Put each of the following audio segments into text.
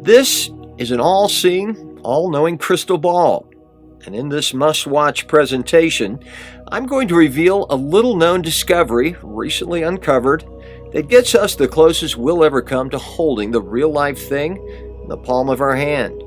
This is an all-seeing, all-knowing crystal ball, and in this must-watch presentation, I'm going to reveal a little-known discovery recently uncovered that gets us the closest we'll ever come to holding the real-life thing in the palm of our hand.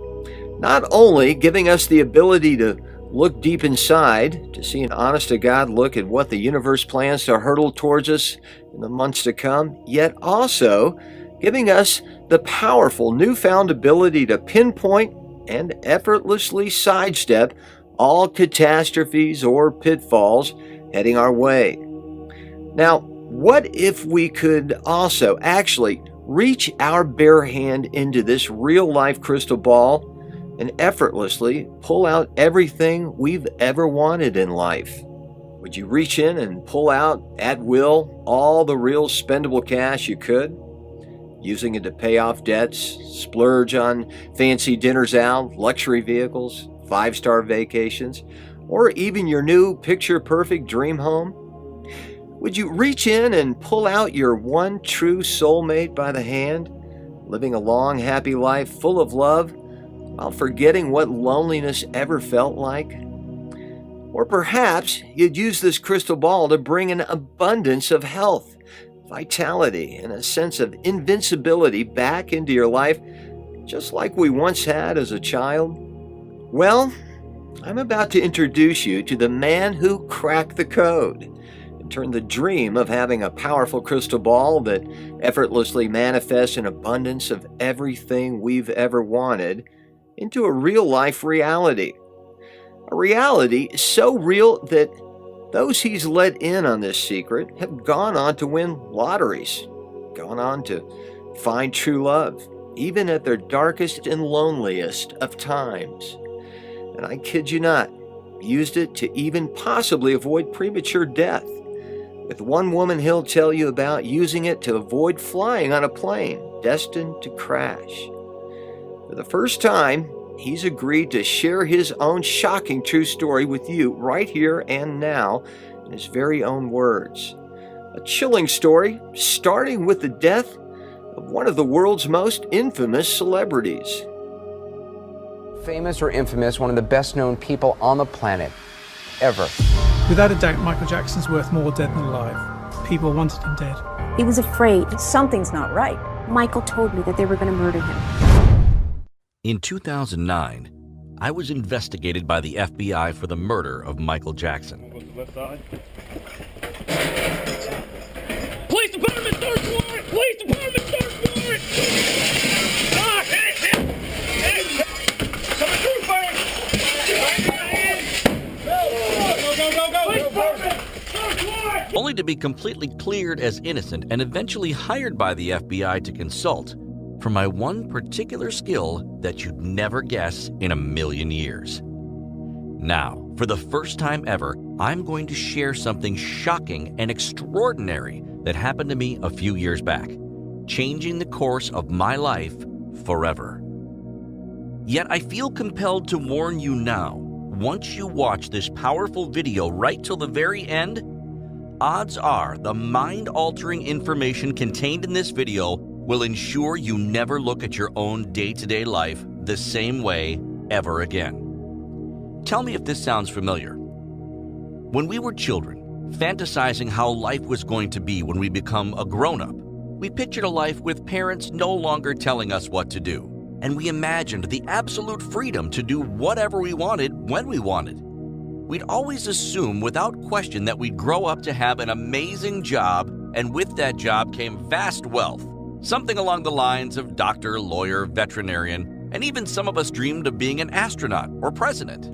Not only giving us the ability to look deep inside, to see an honest-to-God look at what the universe plans to hurtle towards us in the months to come, yet also giving us the powerful newfound ability to pinpoint and effortlessly sidestep all catastrophes or pitfalls heading our way. Now, what if we could also actually reach our bare hand into this real-life crystal ball and effortlessly pull out everything we've ever wanted in life? Would you reach in and pull out, at will, all the real spendable cash you could? Using it to pay off debts, splurge on fancy dinners out, luxury vehicles, 5-star vacations, or even your new picture-perfect dream home? Would you reach in and pull out your one true soulmate by the hand, living a long, happy life full of love while forgetting what loneliness ever felt like? Or perhaps you'd use this crystal ball to bring an abundance of health, vitality, and a sense of invincibility back into your life, just like we once had as a child? Well, I'm about to introduce you to the man who cracked the code and turned the dream of having a powerful crystal ball that effortlessly manifests an abundance of everything we've ever wanted into a real-life reality. A reality so real that those he's let in on this secret have gone on to win lotteries, gone on to find true love, even at their darkest and loneliest of times. And I kid you not, used it to even possibly avoid premature death. With one woman he'll tell you about using it to avoid flying on a plane destined to crash. For the first time, he's agreed to share his own shocking true story with you right here and now in his very own words. A chilling story starting with the death of one of the world's most infamous celebrities. Famous or infamous, one of the best known people on the planet ever. Without a doubt, Michael Jackson's worth more dead than alive. People wanted him dead. He was afraid. Something's not right. Michael told me that they were going to murder him. In 2009, I was investigated by the FBI for the murder of Michael Jackson. Police department, search warrant! Police department, search warrant! Ah, hey! Coming through, Go! Police department, search warrant! Only to be completely cleared as innocent and eventually hired by the FBI to consult for my one particular skill that you'd never guess in a million years. Now, for the first time ever, I'm going to share something shocking and extraordinary that happened to me a few years back, changing the course of my life forever. Yet I feel compelled to warn you now, once you watch this powerful video right till the very end, odds are the mind-altering information contained in this video will ensure you never look at your own day-to-day life the same way ever again. Tell me if this sounds familiar. When we were children, fantasizing how life was going to be when we become a grown-up, we pictured a life with parents no longer telling us what to do, and we imagined the absolute freedom to do whatever we wanted when we wanted. We'd always assume without question that we'd grow up to have an amazing job, and with that job came vast wealth. Something along the lines of doctor, lawyer, veterinarian, and even some of us dreamed of being an astronaut or president.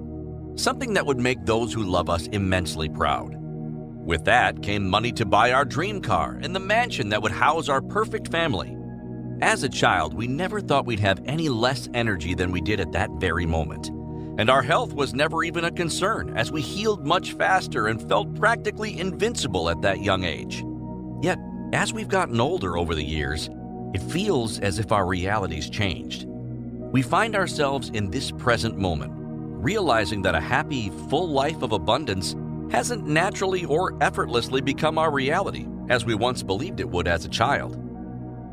Something that would make those who love us immensely proud. With that came money to buy our dream car and the mansion that would house our perfect family. As a child, we never thought we'd have any less energy than we did at that very moment. And our health was never even a concern, as we healed much faster and felt practically invincible at that young age. Yet, as we've gotten older over the years, it feels as if our reality's changed. We find ourselves in this present moment, realizing that a happy, full life of abundance hasn't naturally or effortlessly become our reality, as we once believed it would as a child.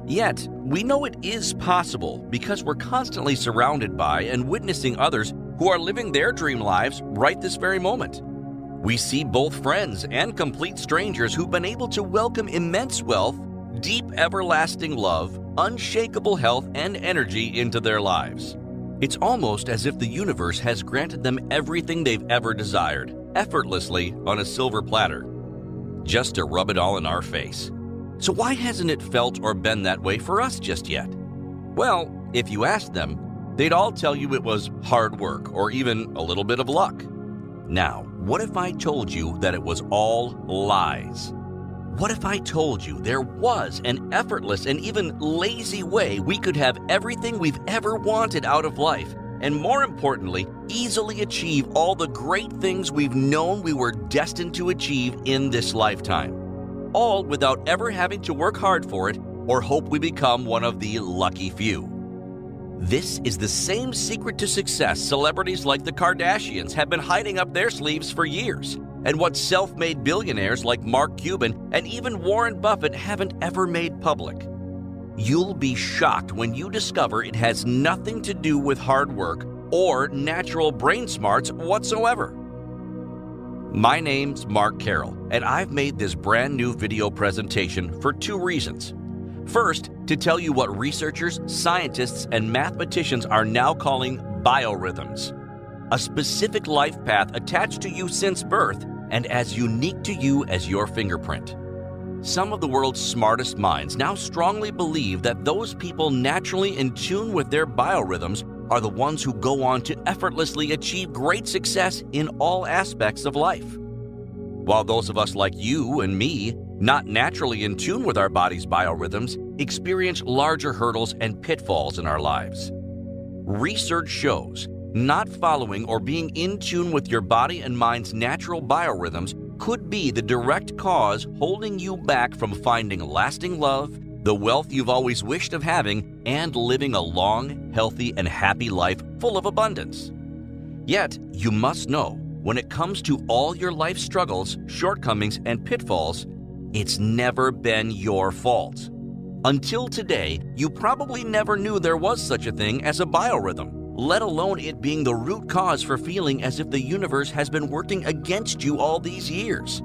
Yet, we know it is possible because we're constantly surrounded by and witnessing others who are living their dream lives right this very moment. We see both friends and complete strangers who've been able to welcome immense wealth, deep everlasting love, unshakable health, and energy into their lives. It's almost as if the universe has granted them everything they've ever desired, effortlessly on a silver platter, just to rub it all in our face. So why hasn't it felt or been that way for us just yet? Well, if you asked them, they'd all tell you it was hard work or even a little bit of luck. Now, what if I told you that it was all lies? What if I told you there was an effortless and even lazy way we could have everything we've ever wanted out of life, and more importantly, easily achieve all the great things we've known we were destined to achieve in this lifetime, all without ever having to work hard for it or hope we become one of the lucky few? This is the same secret to success celebrities like the Kardashians have been hiding up their sleeves for years, and what self-made billionaires like Mark Cuban and even Warren Buffett haven't ever made public. You'll be shocked when you discover it has nothing to do with hard work or natural brain smarts whatsoever. My name's Mark Carroll, and I've made this brand new video presentation for two reasons. First, to tell you what researchers, scientists, and mathematicians are now calling biorhythms, a specific life path attached to you since birth and as unique to you as your fingerprint. Some of the world's smartest minds now strongly believe that those people naturally in tune with their biorhythms are the ones who go on to effortlessly achieve great success in all aspects of life. While those of us like you and me, not naturally in tune with our body's biorhythms, experience larger hurdles and pitfalls in our lives. Research shows not following or being in tune with your body and mind's natural biorhythms could be the direct cause holding you back from finding lasting love, the wealth you've always wished of having, and living a long, healthy, and happy life full of abundance. Yet, you must know, when it comes to all your life struggles, shortcomings, and pitfalls, it's never been your fault. Until today, you probably never knew there was such a thing as a biorhythm, let alone it being the root cause for feeling as if the universe has been working against you all these years.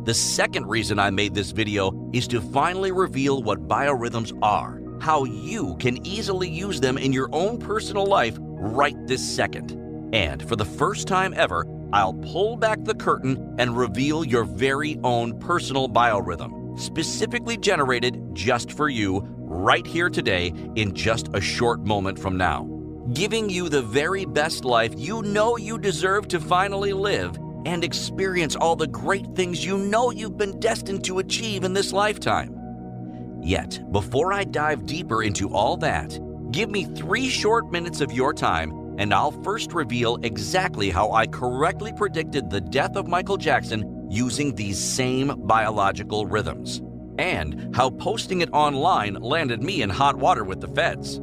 The second reason I made this video is to finally reveal what biorhythms are, how you can easily use them in your own personal life right this second. And for the first time ever, I'll pull back the curtain and reveal your very own personal biorhythm, specifically generated just for you, right here today in just a short moment from now, giving you the very best life you know you deserve to finally live and experience all the great things you know you've been destined to achieve in this lifetime. Yet, before I dive deeper into all that, give me 3 short minutes of your time and I'll first reveal exactly how I correctly predicted the death of Michael Jackson using these same biological rhythms, and how posting it online landed me in hot water with the feds.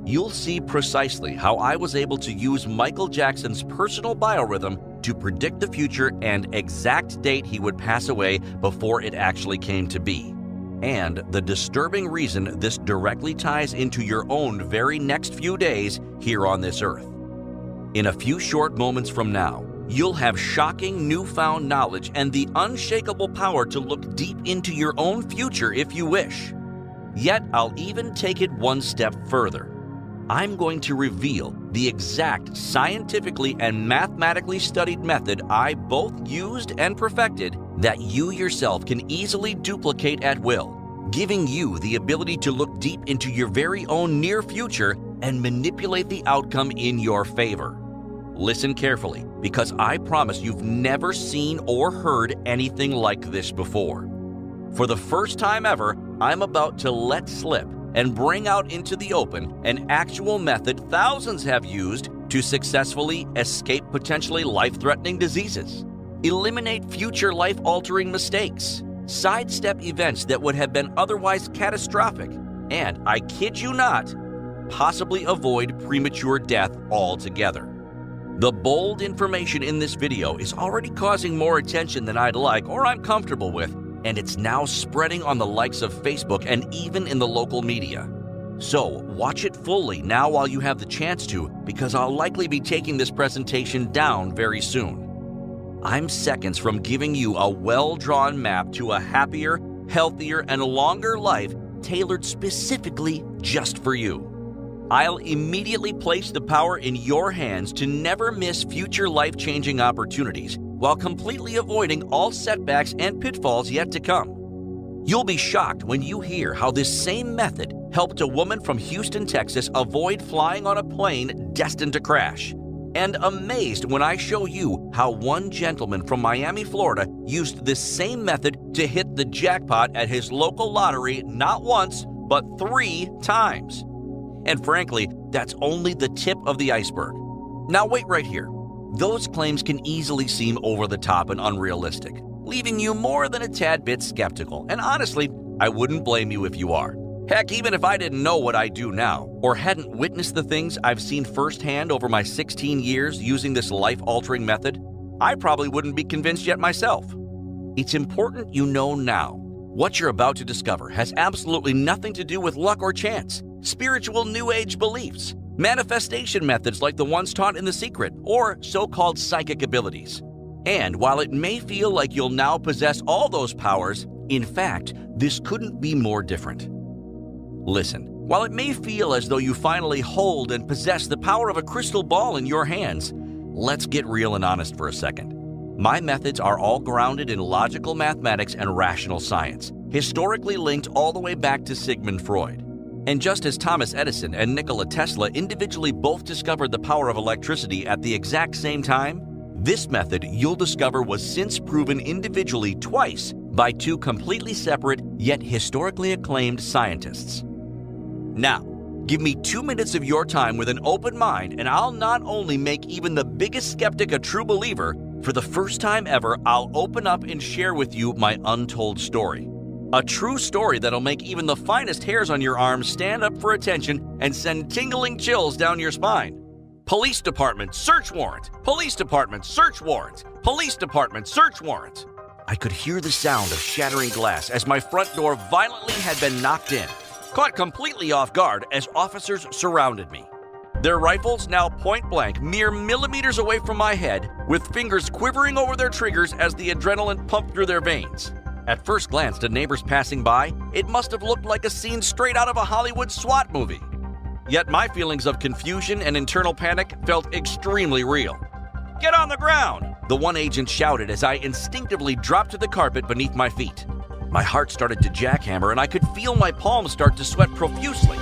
You'll see precisely how I was able to use Michael Jackson's personal biorhythm to predict the future and exact date he would pass away before it actually came to be, and the disturbing reason this directly ties into your own very next few days here on this earth. In a few short moments from now, you'll have shocking newfound knowledge and the unshakable power to look deep into your own future if you wish. Yet I'll even take it one step further. I'm going to reveal the exact scientifically and mathematically studied method I both used and perfected that you yourself can easily duplicate at will, giving you the ability to look deep into your very own near future and manipulate the outcome in your favor. Listen carefully, because I promise you've never seen or heard anything like this before. For the first time ever, I'm about to let slip and bring out into the open an actual method thousands have used to successfully escape potentially life-threatening diseases, eliminate future life-altering mistakes, sidestep events that would have been otherwise catastrophic, and, I kid you not, possibly avoid premature death altogether. The bold information in this video is already causing more attention than I'd like or I'm comfortable with, and it's now spreading on the likes of Facebook and even in the local media. So watch it fully now while you have the chance to, because I'll likely be taking this presentation down very soon. I'm seconds from giving you a well-drawn map to a happier, healthier, and longer life tailored specifically just for you. I'll immediately place the power in your hands to never miss future life-changing opportunities while completely avoiding all setbacks and pitfalls yet to come. You'll be shocked when you hear how this same method helped a woman from Houston, Texas avoid flying on a plane destined to crash, and amazed when I show you how one gentleman from Miami, Florida used this same method to hit the jackpot at his local lottery not once, but 3 times. And frankly, that's only the tip of the iceberg. Now wait right here. Those claims can easily seem over the top and unrealistic, leaving you more than a tad bit skeptical. And honestly, I wouldn't blame you if you are. Heck, even if I didn't know what I do now, or hadn't witnessed the things I've seen firsthand over my 16 years using this life-altering method, I probably wouldn't be convinced yet myself. It's important you know now. What you're about to discover has absolutely nothing to do with luck or chance, spiritual New Age beliefs, manifestation methods like the ones taught in The Secret, or so-called psychic abilities. And while it may feel like you'll now possess all those powers, in fact, this couldn't be more different. Listen, while it may feel as though you finally hold and possess the power of a crystal ball in your hands, let's get real and honest for a second. My methods are all grounded in logical mathematics and rational science, historically linked all the way back to Sigmund Freud. And just as Thomas Edison and Nikola Tesla individually both discovered the power of electricity at the exact same time, this method you'll discover was since proven individually twice by 2 completely separate yet historically acclaimed scientists. Now, give me 2 minutes of your time with an open mind, and I'll not only make even the biggest skeptic a true believer, for the first time ever, I'll open up and share with you my untold story. A true story that'll make even the finest hairs on your arms stand up for attention and send tingling chills down your spine. Police department, search warrant! Police department, search warrant! Police department, search warrant! I could hear the sound of shattering glass as my front door violently had been knocked in, caught completely off guard as officers surrounded me. Their rifles now point blank, mere millimeters away from my head, with fingers quivering over their triggers as the adrenaline pumped through their veins. At first glance to neighbors passing by, it must have looked like a scene straight out of a Hollywood SWAT movie. Yet my feelings of confusion and internal panic felt extremely real. "Get on the ground!" the one agent shouted as I instinctively dropped to the carpet beneath my feet. My heart started to jackhammer and I could feel my palms start to sweat profusely.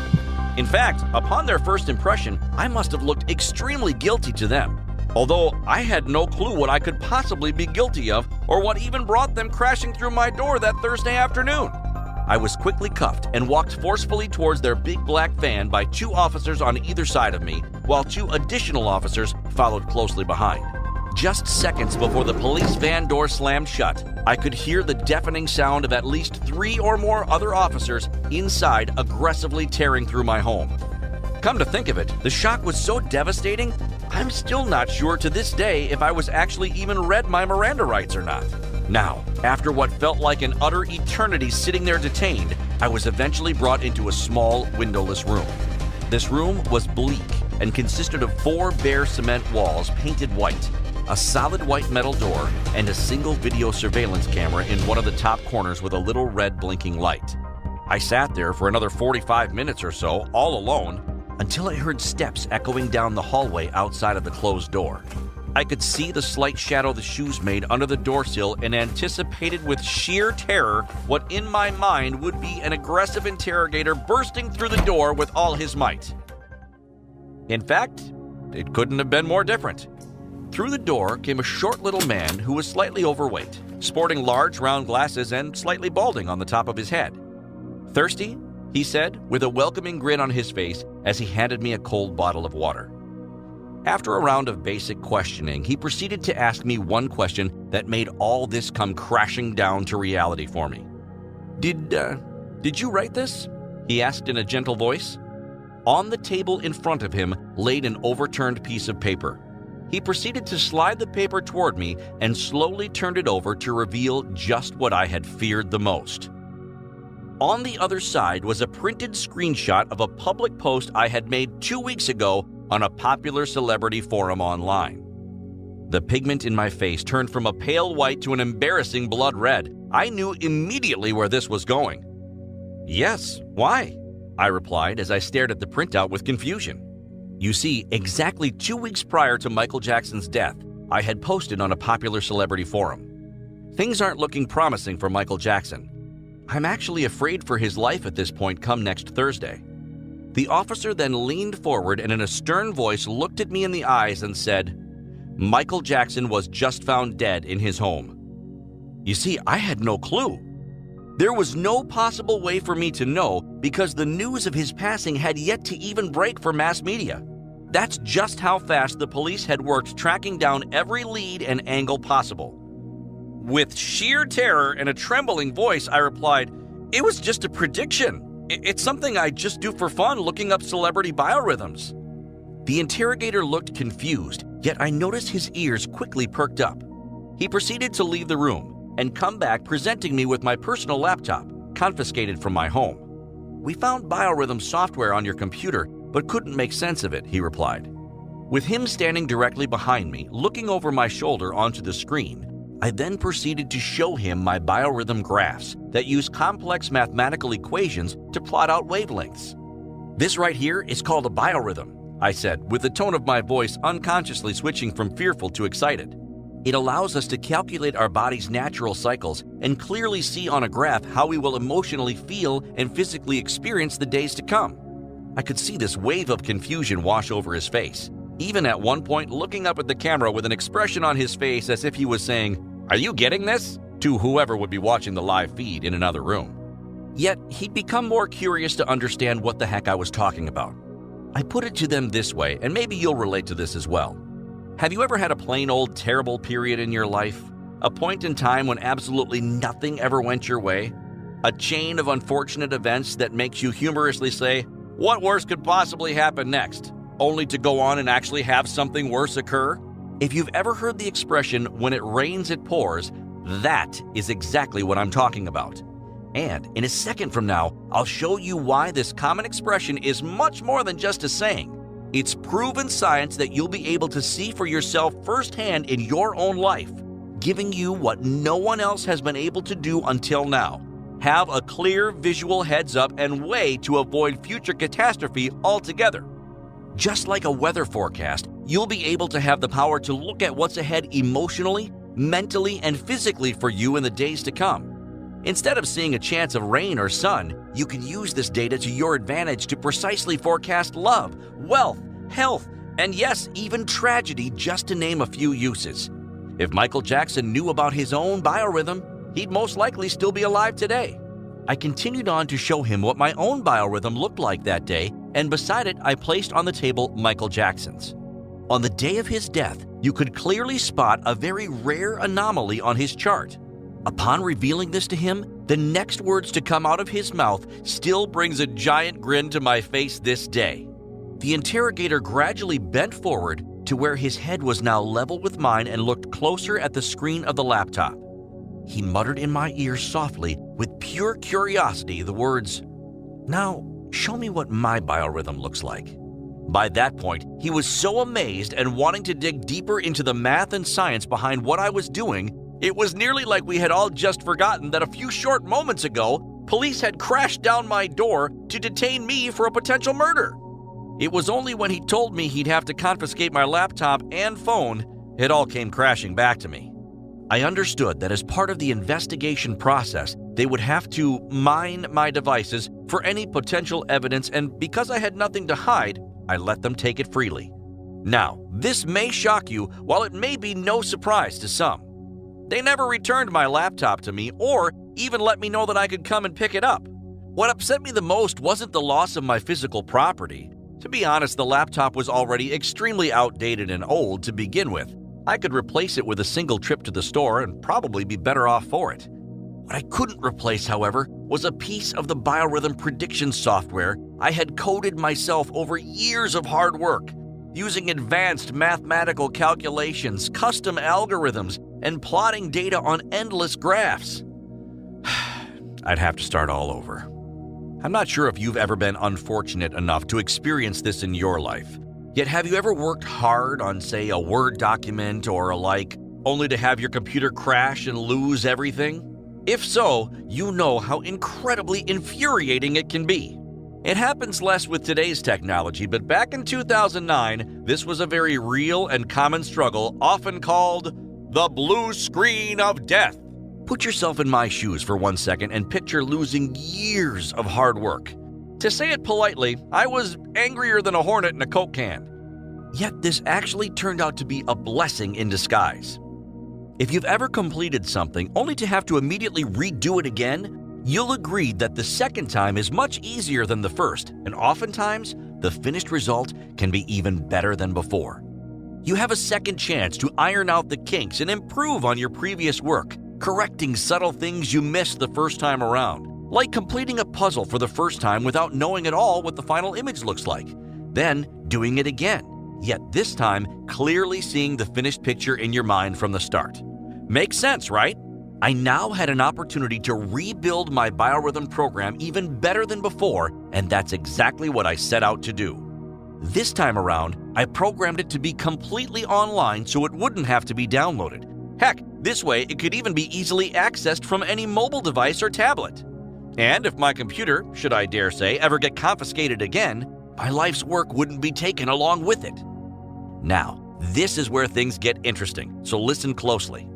In fact, upon their first impression, I must have looked extremely guilty to them, although I had no clue what I could possibly be guilty of or what even brought them crashing through my door that Thursday afternoon. I was quickly cuffed and walked forcefully towards their big black van by 2 officers on either side of me, while 2 additional officers followed closely behind. Just seconds before the police van door slammed shut, I could hear the deafening sound of at least 3 or more other officers inside aggressively tearing through my home. Come to think of it, the shock was so devastating, I'm still not sure to this day if I was actually even read my Miranda rights or not. Now, after what felt like an utter eternity sitting there detained, I was eventually brought into a small, windowless room. This room was bleak and consisted of 4 bare cement walls painted white, a solid white metal door, and a single video surveillance camera in one of the top corners with a little red blinking light. I sat there for another 45 minutes or so, all alone, until I heard steps echoing down the hallway outside of the closed door. I could see the slight shadow the shoes made under the door sill and anticipated with sheer terror what in my mind would be an aggressive interrogator bursting through the door with all his might. In fact, it couldn't have been more different. Through the door came a short little man who was slightly overweight, sporting large round glasses and slightly balding on the top of his head. "Thirsty?" he said, with a welcoming grin on his face as he handed me a cold bottle of water. After a round of basic questioning, he proceeded to ask me one question that made all this come crashing down to reality for me. Did you write this?" he asked in a gentle voice. On the table in front of him laid an overturned piece of paper. He proceeded to slide the paper toward me and slowly turned it over to reveal just what I had feared the most. On the other side was a printed screenshot of a public post I had made 2 weeks ago on a popular celebrity forum online. The pigment in my face turned from a pale white to an embarrassing blood red. I knew immediately where this was going. "Yes, why?" I replied as I stared at the printout with confusion. You see, exactly 2 weeks prior to Michael Jackson's death, I had posted on a popular celebrity forum. "Things aren't looking promising for Michael Jackson. I'm actually afraid for his life at this point come next Thursday." The officer then leaned forward and in a stern voice looked at me in the eyes and said, "Michael Jackson was just found dead in his home." You see, I had no clue. There was no possible way for me to know because the news of his passing had yet to even break for mass media. That's just how fast the police had worked tracking down every lead and angle possible. With sheer terror and a trembling voice, I replied, "It was just a prediction. It's something I just do for fun, looking up celebrity biorhythms." The interrogator looked confused, yet I noticed his ears quickly perked up. He proceeded to leave the room and come back presenting me with my personal laptop, confiscated from my home. "We found biorhythm software on your computer, but couldn't make sense of it," he replied. With him standing directly behind me, looking over my shoulder onto the screen, I then proceeded to show him my biorhythm graphs that use complex mathematical equations to plot out wavelengths. "This right here is called a biorhythm," I said, with the tone of my voice unconsciously switching from fearful to excited. "It allows us to calculate our body's natural cycles and clearly see on a graph how we will emotionally feel and physically experience the days to come." I could see this wave of confusion wash over his face, even at one point looking up at the camera with an expression on his face as if he was saying, "Are you getting this?" to whoever would be watching the live feed in another room. Yet, he'd become more curious to understand what the heck I was talking about. I put it to them this way, and maybe you'll relate to this as well. Have you ever had a plain old terrible period in your life? A point in time when absolutely nothing ever went your way? A chain of unfortunate events that makes you humorously say, "What worse could possibly happen next?" only to go on and actually have something worse occur? If you've ever heard the expression, "when it rains, it pours," that is exactly what I'm talking about. And in a second from now, I'll show you why this common expression is much more than just a saying. It's proven science that you'll be able to see for yourself firsthand in your own life, giving you what no one else has been able to do until now. Have a clear visual heads up and way to avoid future catastrophe altogether. Just like a weather forecast, you'll be able to have the power to look at what's ahead emotionally, mentally, and physically for you in the days to come. Instead of seeing a chance of rain or sun, you can use this data to your advantage to precisely forecast love, wealth, health, and yes, even tragedy, just to name a few uses. If Michael Jackson knew about his own biorhythm, he'd most likely still be alive today. I continued on to show him what my own biorhythm looked like that day, and beside it, I placed on the table Michael Jackson's. On the day of his death, you could clearly spot a very rare anomaly on his chart. Upon revealing this to him, the next words to come out of his mouth still brings a giant grin to my face this day. The interrogator gradually bent forward to where his head was now level with mine and looked closer at the screen of the laptop. He muttered in my ear softly, with pure curiosity, the words, "Now, show me what my biorhythm looks like." By that point, he was so amazed and wanting to dig deeper into the math and science behind what I was doing, it was nearly like we had all just forgotten that a few short moments ago, police had crashed down my door to detain me for a potential murder. It was only when he told me he'd have to confiscate my laptop and phone, it all came crashing back to me. I understood that as part of the investigation process, they would have to mine my devices for any potential evidence, and because I had nothing to hide, I let them take it freely. Now, this may shock you, while it may be no surprise to some. They never returned my laptop to me or even let me know that I could come and pick it up. What upset me the most wasn't the loss of my physical property. To be honest, the laptop was already extremely outdated and old to begin with. I could replace it with a single trip to the store and probably be better off for it. What I couldn't replace, however, was a piece of the biorhythm prediction software I had coded myself over years of hard work. using advanced mathematical calculations, custom algorithms, and plotting data on endless graphs. I'd have to start all over. I'm not sure if you've ever been unfortunate enough to experience this in your life. Yet have you ever worked hard on, say, a Word document or a like, only to have your computer crash and lose everything? If so, you know how incredibly infuriating it can be. It happens less with today's technology, but back in 2009, this was a very real and common struggle, often called the blue screen of death. Put yourself in my shoes for 1 second and picture losing years of hard work. To say it politely, I was angrier than a hornet in a Coke can. Yet this actually turned out to be a blessing in disguise. If you've ever completed something only to have to immediately redo it again, you'll agree that the second time is much easier than the first, and oftentimes, the finished result can be even better than before. You have a second chance to iron out the kinks and improve on your previous work, correcting subtle things you missed the first time around, like completing a puzzle for the first time without knowing at all what the final image looks like, then doing it again, yet this time clearly seeing the finished picture in your mind from the start. Makes sense, right? I now had an opportunity to rebuild my biorhythm program even better than before, and that's exactly what I set out to do. This time around, I programmed it to be completely online so it wouldn't have to be downloaded. Heck, this way it could even be easily accessed from any mobile device or tablet. And if my computer, should I dare say, ever get confiscated again, my life's work wouldn't be taken along with it. Now, this is where things get interesting, so listen closely.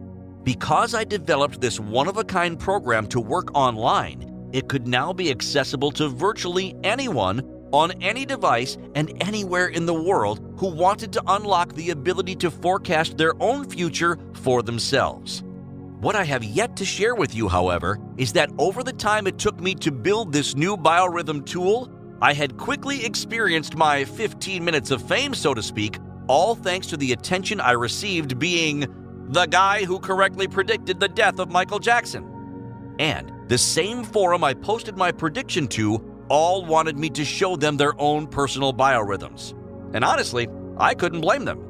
Because I developed this one-of-a-kind program to work online, it could now be accessible to virtually anyone on any device and anywhere in the world who wanted to unlock the ability to forecast their own future for themselves. What I have yet to share with you, however, is that over the time it took me to build this new biorhythm tool, I had quickly experienced my 15 minutes of fame, so to speak, all thanks to the attention I received being the guy who correctly predicted the death of Michael Jackson. And the same forum I posted my prediction to all wanted me to show them their own personal biorhythms. And honestly, I couldn't blame them.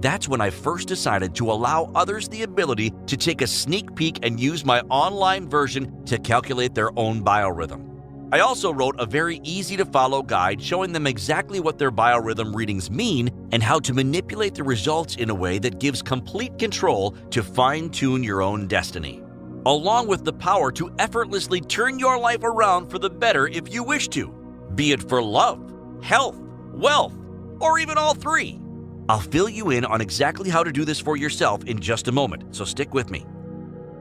That's when I first decided to allow others the ability to take a sneak peek and use my online version to calculate their own biorhythm. I also wrote a very easy-to-follow guide showing them exactly what their biorhythm readings mean and how to manipulate the results in a way that gives complete control to fine-tune your own destiny, along with the power to effortlessly turn your life around for the better if you wish to, be it for love, health, wealth, or even all three. I'll fill you in on exactly how to do this for yourself in just a moment, so stick with me.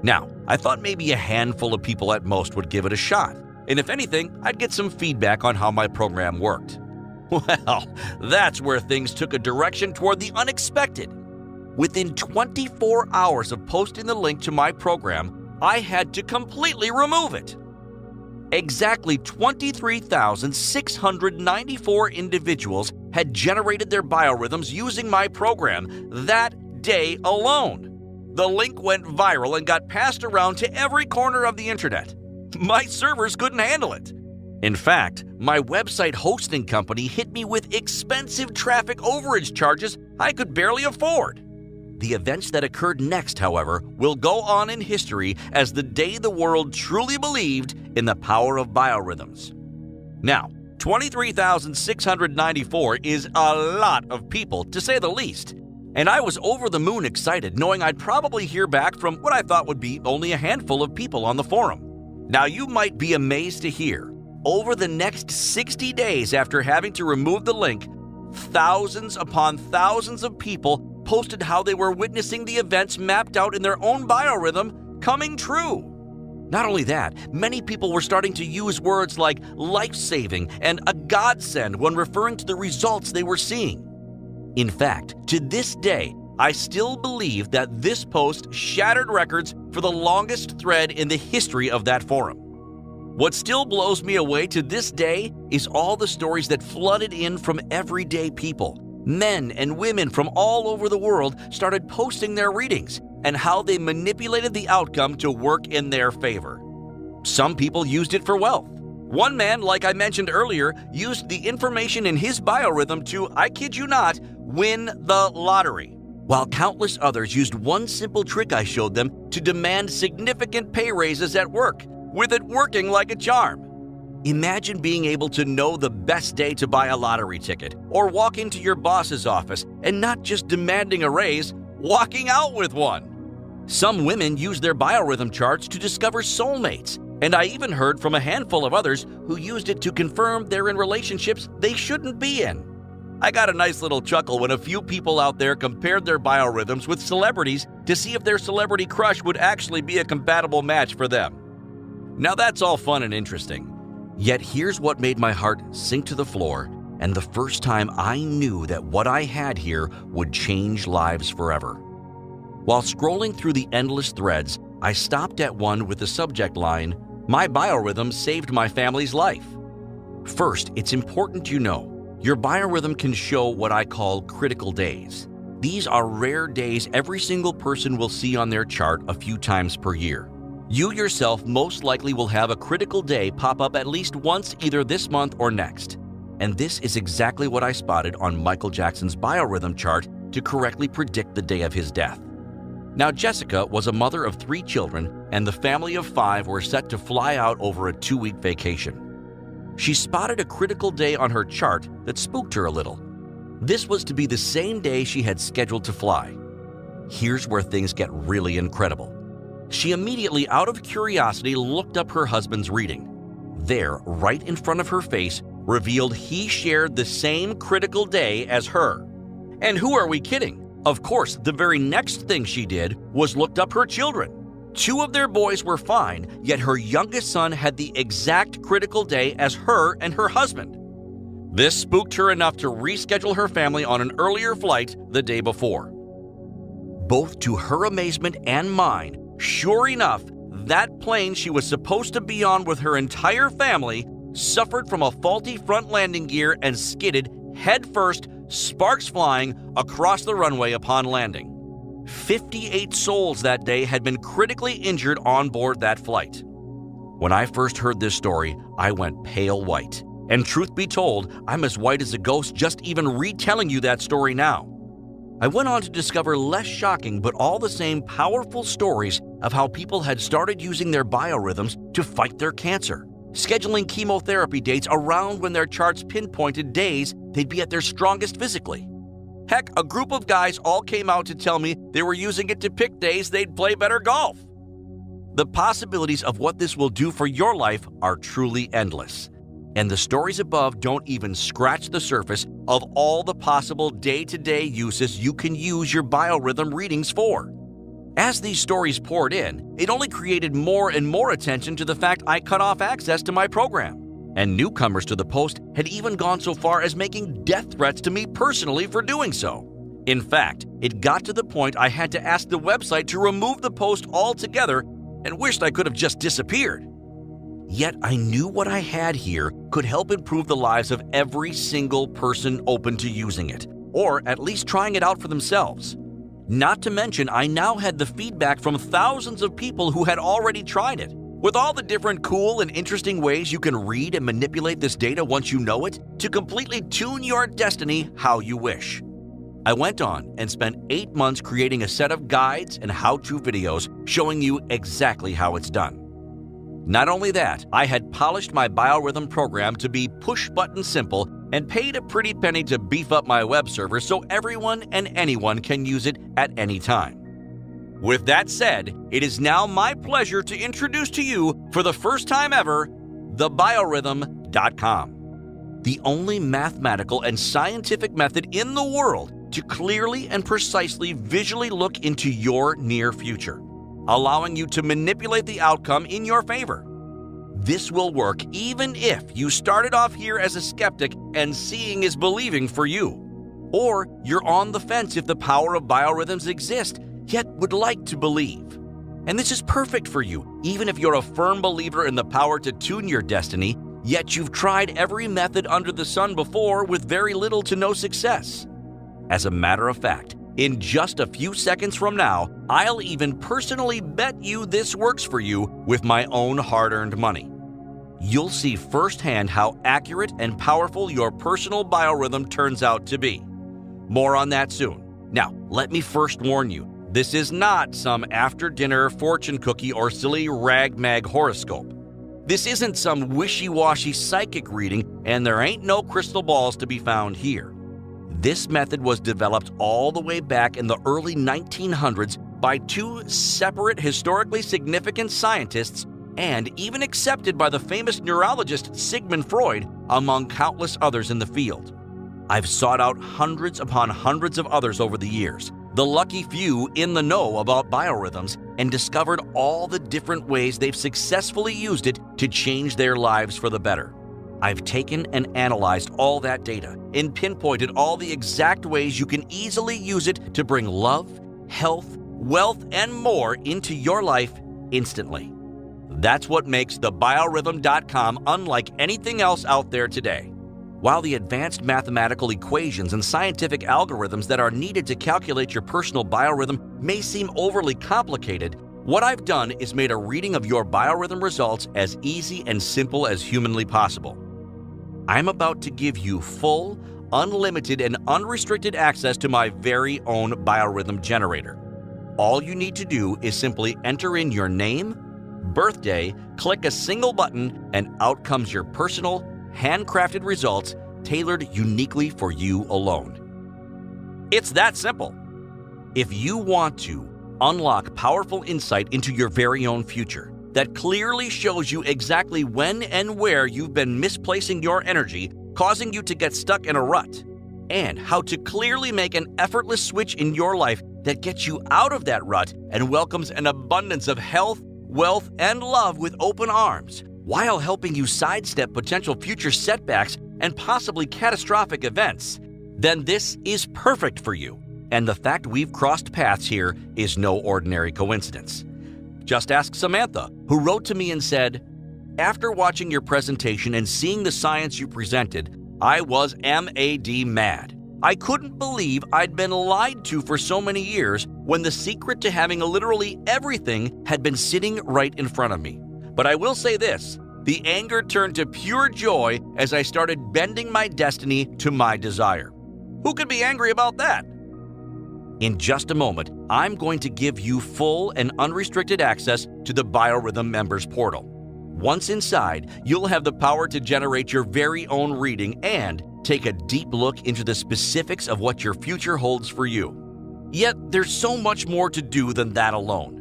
Now, I thought maybe a handful of people at most would give it a shot. And if anything, I'd get some feedback on how my program worked. Well, that's where things took a direction toward the unexpected. Within 24 hours of posting the link to my program, I had to completely remove it. Exactly 23,694 individuals had generated their biorhythms using my program that day alone. The link went viral and got passed around to every corner of the internet. My servers couldn't handle it. In fact, my website hosting company hit me with expensive traffic overage charges I could barely afford. The events that occurred next, however, will go on in history as the day the world truly believed in the power of biorhythms. Now, 23,694 is a lot of people, to say the least, and I was over the moon excited knowing I'd probably hear back from what I thought would be only a handful of people on the forum. Now, you might be amazed to hear, over the next 60 days after having to remove the link, thousands upon thousands of people posted how they were witnessing the events mapped out in their own biorhythm coming true. Not only that, many people were starting to use words like life-saving and a godsend when referring to the results they were seeing. In fact, to this day, I still believe that this post shattered records for the longest thread in the history of that forum. What still blows me away to this day is all the stories that flooded in from everyday people. Men and women from all over the world started posting their readings and how they manipulated the outcome to work in their favor. Some people used it for wealth. One man, like I mentioned earlier, used the information in his biorhythm to, I kid you not, win the lottery, while countless others used one simple trick I showed them to demand significant pay raises at work, with it working like a charm. Imagine being able to know the best day to buy a lottery ticket, or walk into your boss's office and not just demanding a raise, walking out with one. Some women use their biorhythm charts to discover soulmates, and I even heard from a handful of others who used it to confirm they're in relationships they shouldn't be in. I got a nice little chuckle when a few people out there compared their biorhythms with celebrities to see if their celebrity crush would actually be a compatible match for them. Now that's all fun and interesting. Yet here's what made my heart sink to the floor, and the first time I knew that what I had here would change lives forever. While scrolling through the endless threads, I stopped at one with the subject line, "My biorhythm saved my family's life." First, it's important you know, your biorhythm can show what I call critical days. These are rare days every single person will see on their chart a few times per year. You yourself most likely will have a critical day pop up at least once either this month or next. And this is exactly what I spotted on Michael Jackson's biorhythm chart to correctly predict the day of his death. Now, Jessica was a mother of 3 children, and the family of 5 were set to fly out over a 2-week vacation. She spotted a critical day on her chart that spooked her a little. This was to be the same day she had scheduled to fly. Here's where things get really incredible. She immediately, out of curiosity, looked up her husband's reading. There, right in front of her face, revealed he shared the same critical day as her. And who are we kidding? Of course, the very next thing she did was looked up her children. 2 of their boys were fine, yet her youngest son had the exact critical day as her and her husband. This spooked her enough to reschedule her family on an earlier flight the day before. Both to her amazement and mine, sure enough, that plane she was supposed to be on with her entire family suffered from a faulty front landing gear and skidded headfirst, sparks flying, across the runway upon landing. 58 souls that day had been critically injured on board that flight. When I first heard this story, I went pale white. And truth be told, I'm as white as a ghost just even retelling you that story now. I went on to discover less shocking but all the same powerful stories of how people had started using their biorhythms to fight their cancer, scheduling chemotherapy dates around when their charts pinpointed days they'd be at their strongest physically. Heck, a group of guys all came out to tell me they were using it to pick days they'd play better golf. The possibilities of what this will do for your life are truly endless. And the stories above don't even scratch the surface of all the possible day-to-day uses you can use your biorhythm readings for. As these stories poured in, it only created more and more attention to the fact I cut off access to my program. And newcomers to the post had even gone so far as making death threats to me personally for doing so. In fact, it got to the point I had to ask the website to remove the post altogether and wished I could have just disappeared. Yet I knew what I had here could help improve the lives of every single person open to using it, or at least trying it out for themselves. Not to mention, I now had the feedback from thousands of people who had already tried it, with all the different cool and interesting ways you can read and manipulate this data once you know it to completely tune your destiny how you wish. I went on and spent 8 months creating a set of guides and how-to videos showing you exactly how it's done. Not only that, I had polished my biorhythm program to be push-button simple and paid a pretty penny to beef up my web server so everyone and anyone can use it at any time. With that said, it is now my pleasure to introduce to you, for the first time ever, thebiorhythm.com. The only mathematical and scientific method in the world to clearly and precisely visually look into your near future, allowing you to manipulate the outcome in your favor. This will work even if you started off here as a skeptic and seeing is believing for you. Or you're on the fence if the power of biorhythms exist, yet would like to believe. And this is perfect for you, even if you're a firm believer in the power to tune your destiny, yet you've tried every method under the sun before with very little to no success. As a matter of fact, in just a few seconds from now, I'll even personally bet you this works for you with my own hard-earned money. You'll see firsthand how accurate and powerful your personal biorhythm turns out to be. More on that soon. Now, let me first warn you, this is not some after-dinner fortune cookie or silly rag-mag horoscope. This isn't some wishy-washy psychic reading, and there ain't no crystal balls to be found here. This method was developed all the way back in the early 1900s by two separate historically significant scientists and even accepted by the famous neurologist Sigmund Freud, among countless others in the field. I've sought out hundreds upon hundreds of others over the years, the lucky few in the know about biorhythms, and discovered all the different ways they've successfully used it to change their lives for the better. I've taken and analyzed all that data and pinpointed all the exact ways you can easily use it to bring love, health, wealth, and more into your life instantly. That's what makes thebiorhythm.com unlike anything else out there today. While the advanced mathematical equations and scientific algorithms that are needed to calculate your personal biorhythm may seem overly complicated, what I've done is made a reading of your biorhythm results as easy and simple as humanly possible. I'm about to give you full, unlimited, and unrestricted access to my very own biorhythm generator. All you need to do is simply enter in your name, birthday, click a single button, and out comes your personal, handcrafted results tailored uniquely for you alone. It's that simple. If you want to unlock powerful insight into your very own future that clearly shows you exactly when and where you've been misplacing your energy, causing you to get stuck in a rut, and how to clearly make an effortless switch in your life that gets you out of that rut and welcomes an abundance of health, wealth, and love with open arms, while helping you sidestep potential future setbacks and possibly catastrophic events, then this is perfect for you. And the fact we've crossed paths here is no ordinary coincidence. Just ask Samantha, who wrote to me and said, "After watching your presentation and seeing the science you presented, I was mad. I couldn't believe I'd been lied to for so many years when the secret to having literally everything had been sitting right in front of me. But I will say this, the anger turned to pure joy as I started bending my destiny to my desire." Who could be angry about that? In just a moment, I'm going to give you full and unrestricted access to the Biorhythm Members Portal. Once inside, you'll have the power to generate your very own reading and take a deep look into the specifics of what your future holds for you. Yet, there's so much more to do than that alone.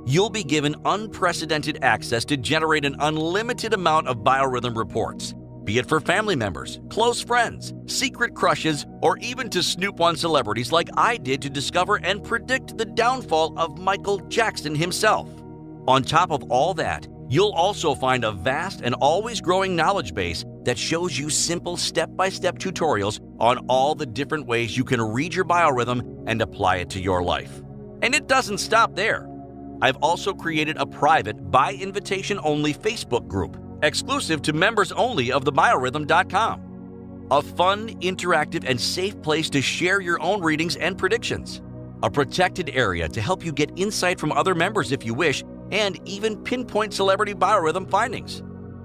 You'll be given unprecedented access to generate an unlimited amount of biorhythm reports, be it for family members, close friends, secret crushes, or even to snoop on celebrities like I did to discover and predict the downfall of Michael Jackson himself. On top of all that, you'll also find a vast and always growing knowledge base that shows you simple step-by-step tutorials on all the different ways you can read your biorhythm and apply it to your life. And it doesn't stop there. I've also created a private, by invitation only Facebook group, exclusive to members only of thebiorhythm.com. A fun, interactive, and safe place to share your own readings and predictions. A protected area to help you get insight from other members if you wish, and even pinpoint celebrity biorhythm findings.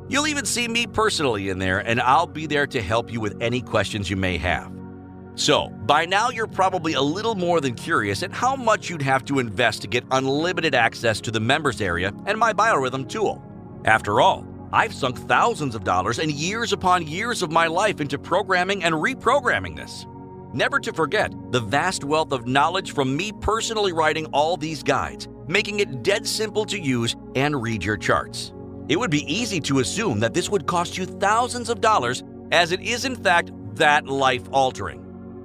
You'll even see me personally in there, and I'll be there to help you with any questions you may have. So, by now you're probably a little more than curious at how much you'd have to invest to get unlimited access to the members area and my biorhythm tool. After all, I've sunk thousands of dollars and years upon years of my life into programming and reprogramming this. Never to forget the vast wealth of knowledge from me personally writing all these guides, making it dead simple to use and read your charts. It would be easy to assume that this would cost you thousands of dollars, as it is in fact that life-altering.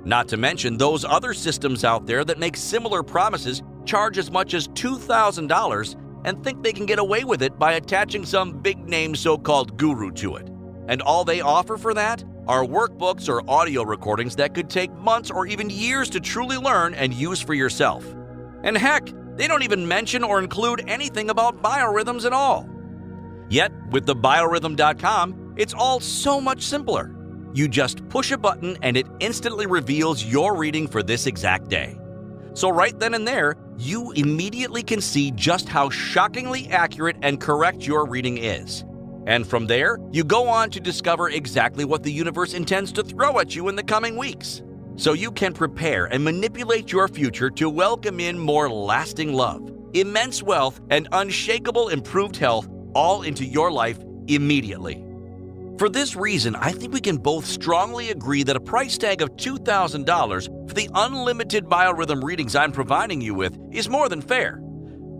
Not to mention those other systems out there that make similar promises charge as much as $2,000 and think they can get away with it by attaching some big-name so-called guru to it. And all they offer for that are workbooks or audio recordings that could take months or even years to truly learn and use for yourself. And heck, they don't even mention or include anything about biorhythms at all. Yet, with thebiorhythm.com, it's all so much simpler. You just push a button and it instantly reveals your reading for this exact day. So right then and there, you immediately can see just how shockingly accurate and correct your reading is. And from there, you go on to discover exactly what the universe intends to throw at you in the coming weeks. so you can prepare and manipulate your future to welcome in more lasting love, immense wealth, and unshakable improved health all into your life immediately. For this reason, I think we can both strongly agree that a price tag of $2,000 for the unlimited biorhythm readings I'm providing you with is more than fair.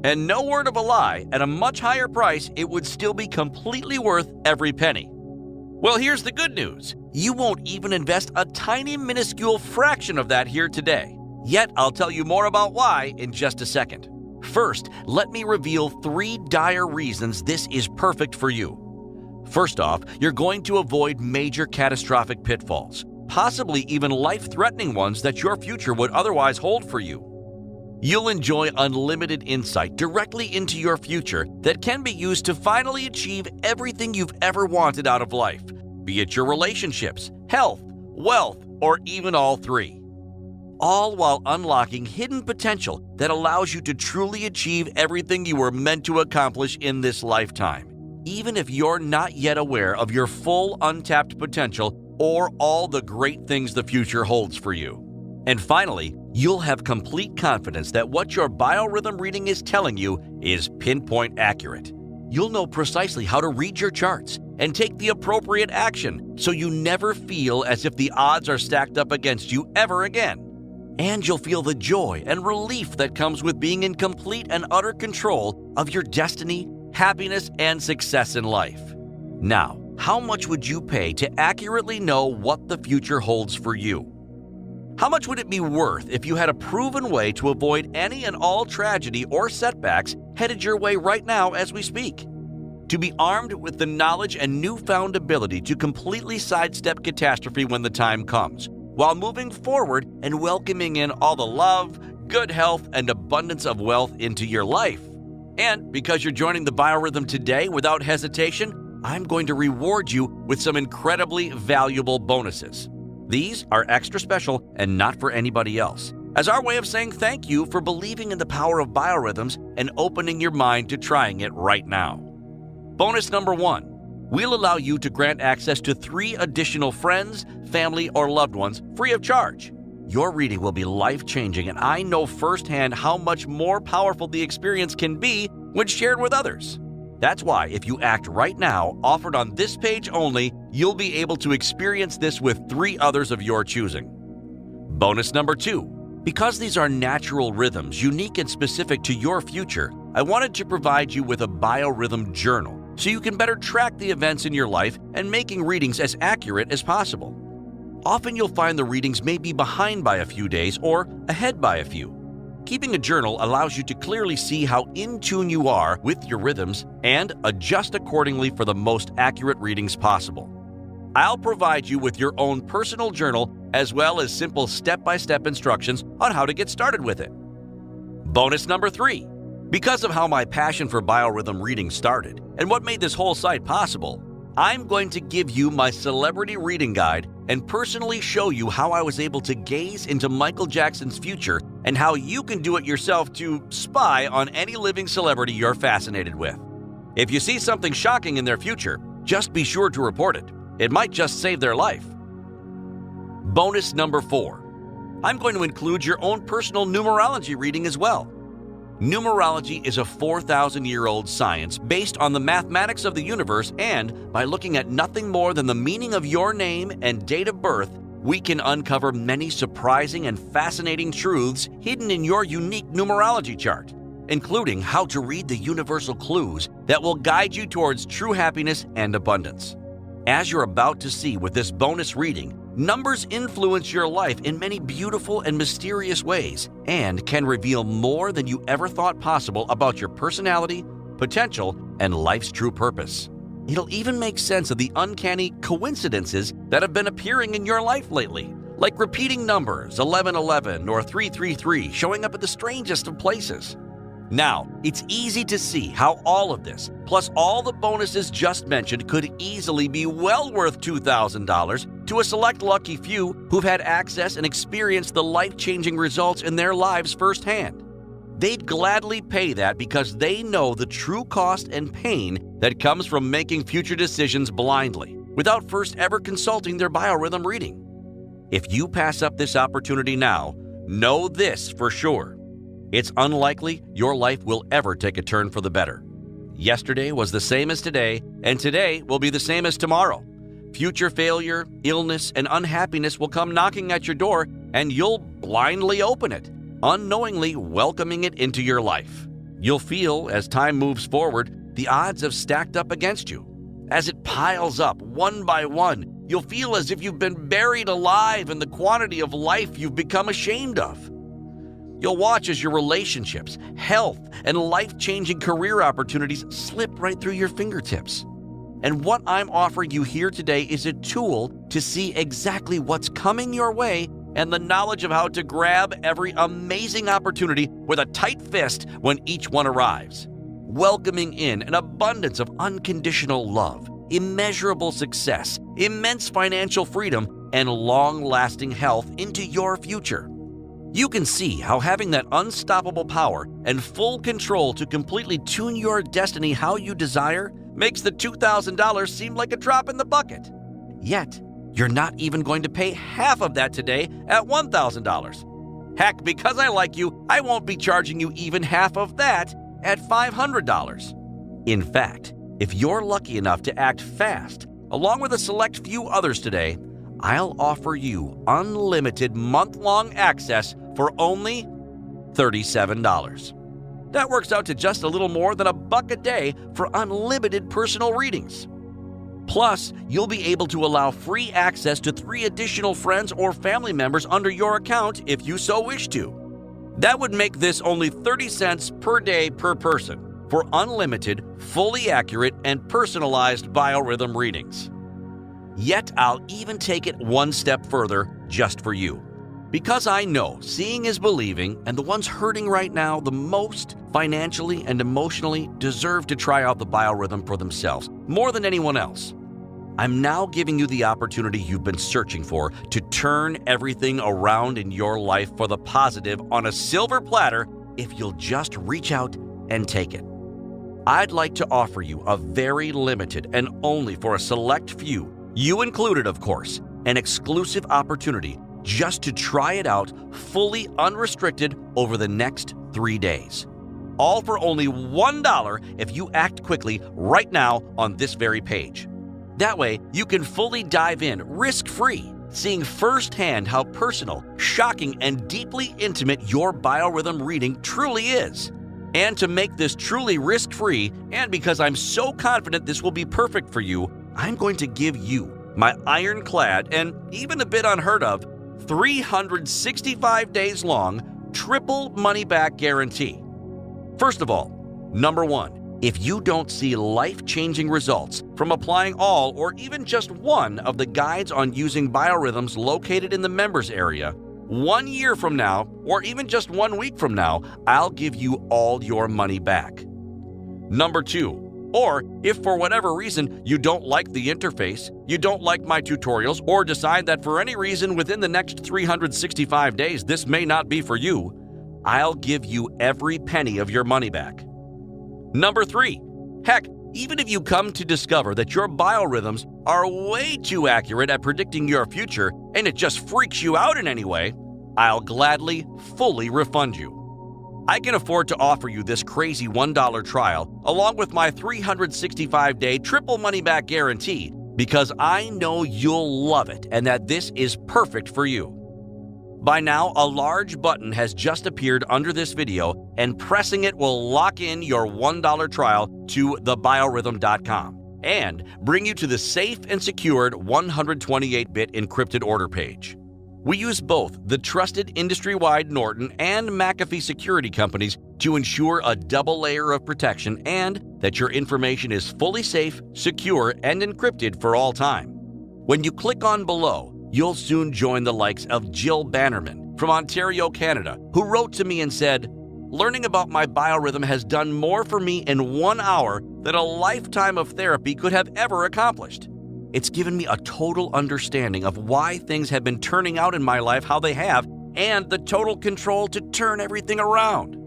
And no word of a lie, at a much higher price, it would still be completely worth every penny. Well, here's the good news. You won't even invest a tiny minuscule fraction of that here today. Yet, I'll tell you more about why in just a second. First, let me reveal 3 dire reasons this is perfect for you. First off, you're going to avoid major catastrophic pitfalls, possibly even life-threatening ones that your future would otherwise hold for you. You'll enjoy unlimited insight directly into your future that can be used to finally achieve everything you've ever wanted out of life, be it your relationships, health, wealth, or even all 3. All while unlocking hidden potential that allows you to truly achieve everything you were meant to accomplish in this lifetime, even if you're not yet aware of your full untapped potential or all the great things the future holds for you. And finally, you'll have complete confidence that what your biorhythm reading is telling you is pinpoint accurate. You'll know precisely how to read your charts and take the appropriate action so you never feel as if the odds are stacked up against you ever again. And you'll feel the joy and relief that comes with being in complete and utter control of your destiny, happiness, and success in life. Now, how much would you pay to accurately know what the future holds for you? How much would it be worth if you had a proven way to avoid any and all tragedy or setbacks headed your way right now as we speak? To be armed with the knowledge and newfound ability to completely sidestep catastrophe when the time comes, while moving forward and welcoming in all the love, good health, and abundance of wealth into your life. And because you're joining the Biorhythm today without hesitation, I'm going to reward you with some incredibly valuable bonuses. These are extra special and not for anybody else, as our way of saying thank you for believing in the power of biorhythms and opening your mind to trying it right now. Bonus number 1. We'll allow you to grant access to 3 additional friends, family, or loved ones free of charge. Your reading will be life-changing, and I know firsthand how much more powerful the experience can be when shared with others. That's why if you act right now, offered on this page only, you'll be able to experience this with 3 others of your choosing. Bonus number 2. Because these are natural rhythms unique and specific to your future, I wanted to provide you with a biorhythm journal so you can better track the events in your life and making readings as accurate as possible. Often you'll find the readings may be behind by a few days or ahead by a few. Keeping a journal allows you to clearly see how in tune you are with your rhythms and adjust accordingly for the most accurate readings possible. I'll provide you with your own personal journal as well as simple step-by-step instructions on how to get started with it. Bonus number 3. Because of how my passion for biorhythm reading started and what made this whole site possible, I'm going to give you my celebrity reading guide and personally show you how I was able to gaze into Michael Jackson's future and how you can do it yourself to spy on any living celebrity you're fascinated with. If you see something shocking in their future, just be sure to report it. It might just save their life. Bonus number 4. I'm going to include your own personal numerology reading as well. Numerology is a 4,000-year-old science based on the mathematics of the universe, and by looking at nothing more than the meaning of your name and date of birth, we can uncover many surprising and fascinating truths hidden in your unique numerology chart, including how to read the universal clues that will guide you towards true happiness and abundance. As you're about to see with this bonus reading, numbers influence your life in many beautiful and mysterious ways and can reveal more than you ever thought possible about your personality, potential, and life's true purpose. It'll even make sense of the uncanny coincidences that have been appearing in your life lately, like repeating numbers 1111 or 333 showing up at the strangest of places. Now, it's easy to see how all of this, plus all the bonuses just mentioned, could easily be well worth $2,000 to a select lucky few who've had access and experienced the life-changing results in their lives firsthand. They'd gladly pay that because they know the true cost and pain that comes from making future decisions blindly, without first ever consulting their biorhythm reading. If you pass up this opportunity now, know this for sure. It's unlikely your life will ever take a turn for the better. Yesterday was the same as today, and today will be the same as tomorrow. Future failure, illness, and unhappiness will come knocking at your door, and you'll blindly open it, unknowingly welcoming it into your life. You'll feel, as time moves forward, the odds have stacked up against you. As it piles up one by one, you'll feel as if you've been buried alive in the quantity of life you've become ashamed of. You'll watch as your relationships, health, and life-changing career opportunities slip right through your fingertips. And what I'm offering you here today is a tool to see exactly what's coming your way and the knowledge of how to grab every amazing opportunity with a tight fist when each one arrives, welcoming in an abundance of unconditional love, immeasurable success, immense financial freedom, and long-lasting health into your future. You can see how having that unstoppable power and full control to completely tune your destiny how you desire makes the $2,000 seem like a drop in the bucket. Yet, you're not even going to pay half of that today at $1,000. Heck, because I like you, I won't be charging you even half of that at $500. In fact, if you're lucky enough to act fast, along with a select few others today, I'll offer you unlimited month-long access for only $37. That works out to just a little more than $1 a day for unlimited personal readings. Plus, you'll be able to allow free access to 3 additional friends or family members under your account if you so wish to. That would make this only 30 cents per day per person for unlimited, fully accurate, and personalized biorhythm readings. Yet I'll even take it one step further just for you. Because I know seeing is believing, and the ones hurting right now the most financially and emotionally deserve to try out the biorhythm for themselves more than anyone else. I'm now giving you the opportunity you've been searching for to turn everything around in your life for the positive on a silver platter if you'll just reach out and take it. I'd like to offer you a very limited and only for a select few, you included of course, an exclusive opportunity just to try it out fully unrestricted over the next 3 days. All for only $1 if you act quickly right now on this very page. That way, you can fully dive in risk-free, seeing firsthand how personal, shocking, and deeply intimate your biorhythm reading truly is. And to make this truly risk-free, and because I'm so confident this will be perfect for you, I'm going to give you my ironclad and even a bit unheard of 365 days long triple money-back guarantee. First of all, number 1, if you don't see life-changing results from applying all or even just one of the guides on using biorhythms located in the members area, 1 year from now, or even just 1 week from now, I'll give you all your money back. Number 2, or if for whatever reason you don't like the interface, you don't like my tutorials, or decide that for any reason within the next 365 days this may not be for you, I'll give you every penny of your money back. Number 3, heck, even if you come to discover that your biorhythms are way too accurate at predicting your future and it just freaks you out in any way, I'll gladly, fully refund you. I can afford to offer you this crazy $1 trial along with my 365-day triple money-back guarantee because I know you'll love it and that this is perfect for you. By now, a large button has just appeared under this video, and pressing it will lock in your $1 trial to thebiorhythm.com and bring you to the safe and secured 128-bit encrypted order page. We use both the trusted industry-wide Norton and McAfee security companies to ensure a double layer of protection and that your information is fully safe, secure, and encrypted for all time. When you click on below, you'll soon join the likes of Jill Bannerman from Ontario, Canada, who wrote to me and said, "Learning about my biorhythm has done more for me in 1 hour than a lifetime of therapy could have ever accomplished. It's given me a total understanding of why things have been turning out in my life how they have and the total control to turn everything around."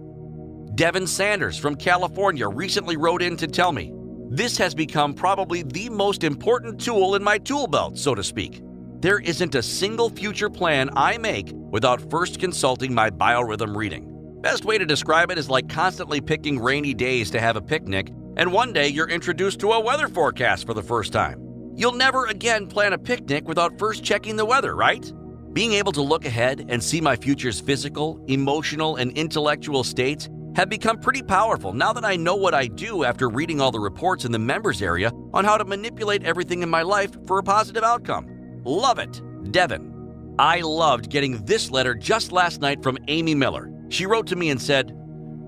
Devin Sanders from California recently wrote in to tell me, "This has become probably the most important tool in my tool belt, so to speak. There isn't a single future plan I make without first consulting my biorhythm reading. Best way to describe it is like constantly picking rainy days to have a picnic, and one day you're introduced to a weather forecast for the first time. You'll never again plan a picnic without first checking the weather, right? Being able to look ahead and see my future's physical, emotional, and intellectual states have become pretty powerful now that I know what I do after reading all the reports in the members area on how to manipulate everything in my life for a positive outcome. Love it, Devin. I loved getting this letter just last night from Amy Miller. She wrote to me and said,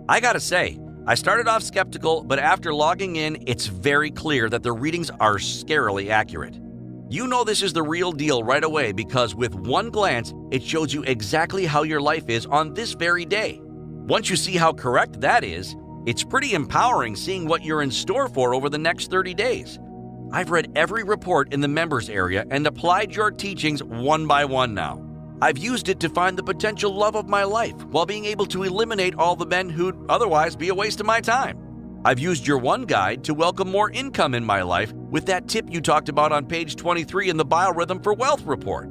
"I gotta say, I started off skeptical, but after logging in, it's very clear that the readings are scarily accurate. You know this is the real deal right away because with one glance, it shows you exactly how your life is on this very day. Once you see how correct that is, it's pretty empowering seeing what you're in store for over the next 30 days. I've read every report in the members area and applied your teachings one by one now. I've used it to find the potential love of my life while being able to eliminate all the men who'd otherwise be a waste of my time. I've used your one guide to welcome more income in my life with that tip you talked about on page 23 in the Biorhythm for Wealth report.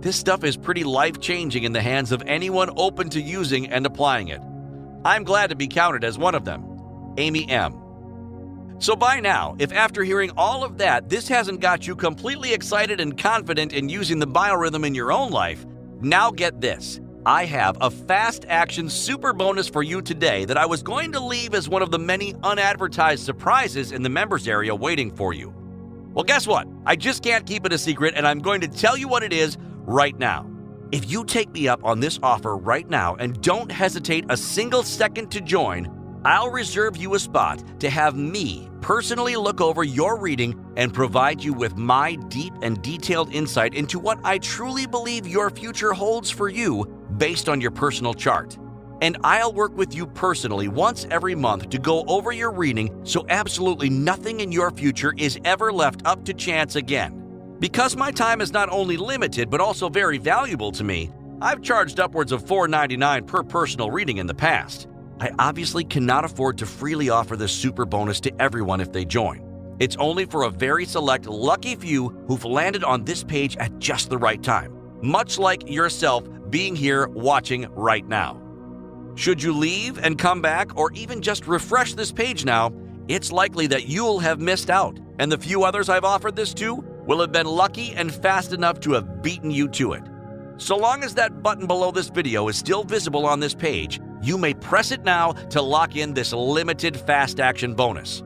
This stuff is pretty life-changing in the hands of anyone open to using and applying it. I'm glad to be counted as one of them. Amy M." So by now, if after hearing all of that, this hasn't got you completely excited and confident in using the biorhythm in your own life, now get this. I have a fast action super bonus for you today that I was going to leave as one of the many unadvertised surprises in the members area waiting for you. Well, guess what? I just can't keep it a secret, and I'm going to tell you what it is right now. If you take me up on this offer right now and don't hesitate a single second to join, I'll reserve you a spot to have me personally look over your reading and provide you with my deep and detailed insight into what I truly believe your future holds for you based on your personal chart. And I'll work with you personally once every month to go over your reading so absolutely nothing in your future is ever left up to chance again. Because my time is not only limited but also very valuable to me, I've charged upwards of $4.99 per personal reading in the past. I obviously cannot afford to freely offer this super bonus to everyone if they join. It's only for a very select lucky few who've landed on this page at just the right time, much like yourself being here watching right now. Should you leave and come back or even just refresh this page now, it's likely that you'll have missed out, and the few others I've offered this to will have been lucky and fast enough to have beaten you to it. So long as that button below this video is still visible on this page, you may press it now to lock in this limited fast action bonus.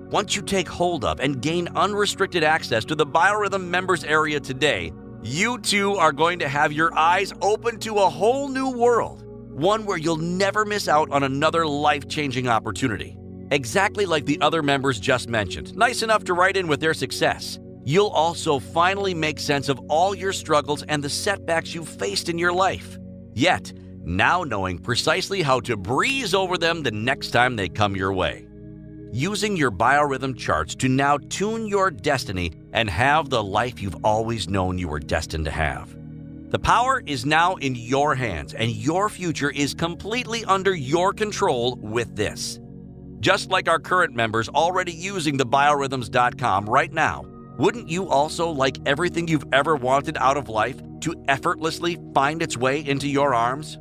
Once you take hold of and gain unrestricted access to the Biorhythm members area today, you too are going to have your eyes open to a whole new world, one where you'll never miss out on another life-changing opportunity. Exactly like the other members just mentioned, nice enough to write in with their success. You'll also finally make sense of all your struggles and the setbacks you've faced in your life. Yet, now knowing precisely how to breeze over them the next time they come your way. Using your biorhythm charts to now tune your destiny and have the life you've always known you were destined to have. The power is now in your hands, and your future is completely under your control with this. Just like our current members already using the biorhythms.com right now, wouldn't you also like everything you've ever wanted out of life to effortlessly find its way into your arms?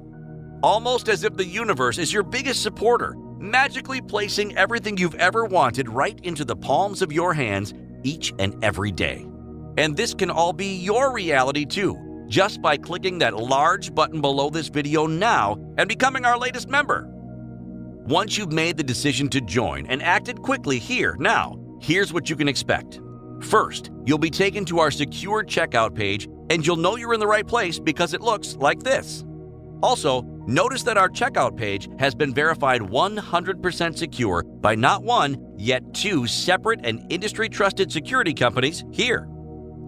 Almost as if the universe is your biggest supporter, magically placing everything you've ever wanted right into the palms of your hands each and every day. And this can all be your reality too, just by clicking that large button below this video now and becoming our latest member. Once you've made the decision to join and acted quickly here now, here's what you can expect. First, you'll be taken to our secure checkout page, and you'll know you're in the right place because it looks like this. Also, notice that our checkout page has been verified 100% secure by not one, yet two separate and industry-trusted security companies here.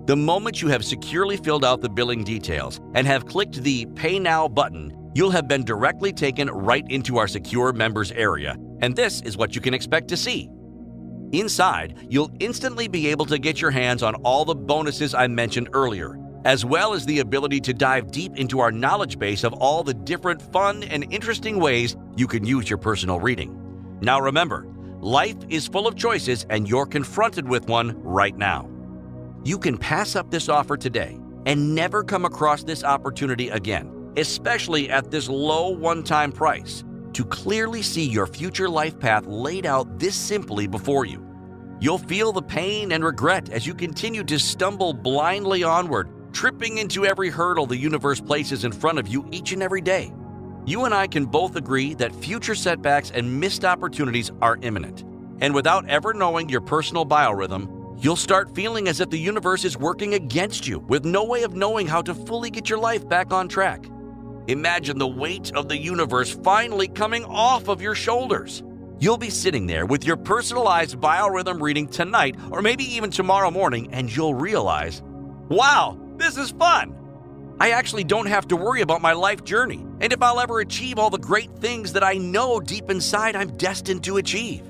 The moment you have securely filled out the billing details and have clicked the Pay Now button, you'll have been directly taken right into our secure members area, and this is what you can expect to see. Inside, you'll instantly be able to get your hands on all the bonuses I mentioned earlier, as well as the ability to dive deep into our knowledge base of all the different fun and interesting ways you can use your personal reading. Now remember, life is full of choices and you're confronted with one right now. You can pass up this offer today, and never come across this opportunity again, especially at this low one-time price, to clearly see your future life path laid out this simply before you. You'll feel the pain and regret as you continue to stumble blindly onward, tripping into every hurdle the universe places in front of you each and every day. You and I can both agree that future setbacks and missed opportunities are imminent. And without ever knowing your personal biorhythm, you'll start feeling as if the universe is working against you with no way of knowing how to fully get your life back on track. Imagine the weight of the universe finally coming off of your shoulders. You'll be sitting there with your personalized biorhythm reading tonight or maybe even tomorrow morning, and you'll realize, wow, this is fun. I actually don't have to worry about my life journey and if I'll ever achieve all the great things that I know deep inside I'm destined to achieve.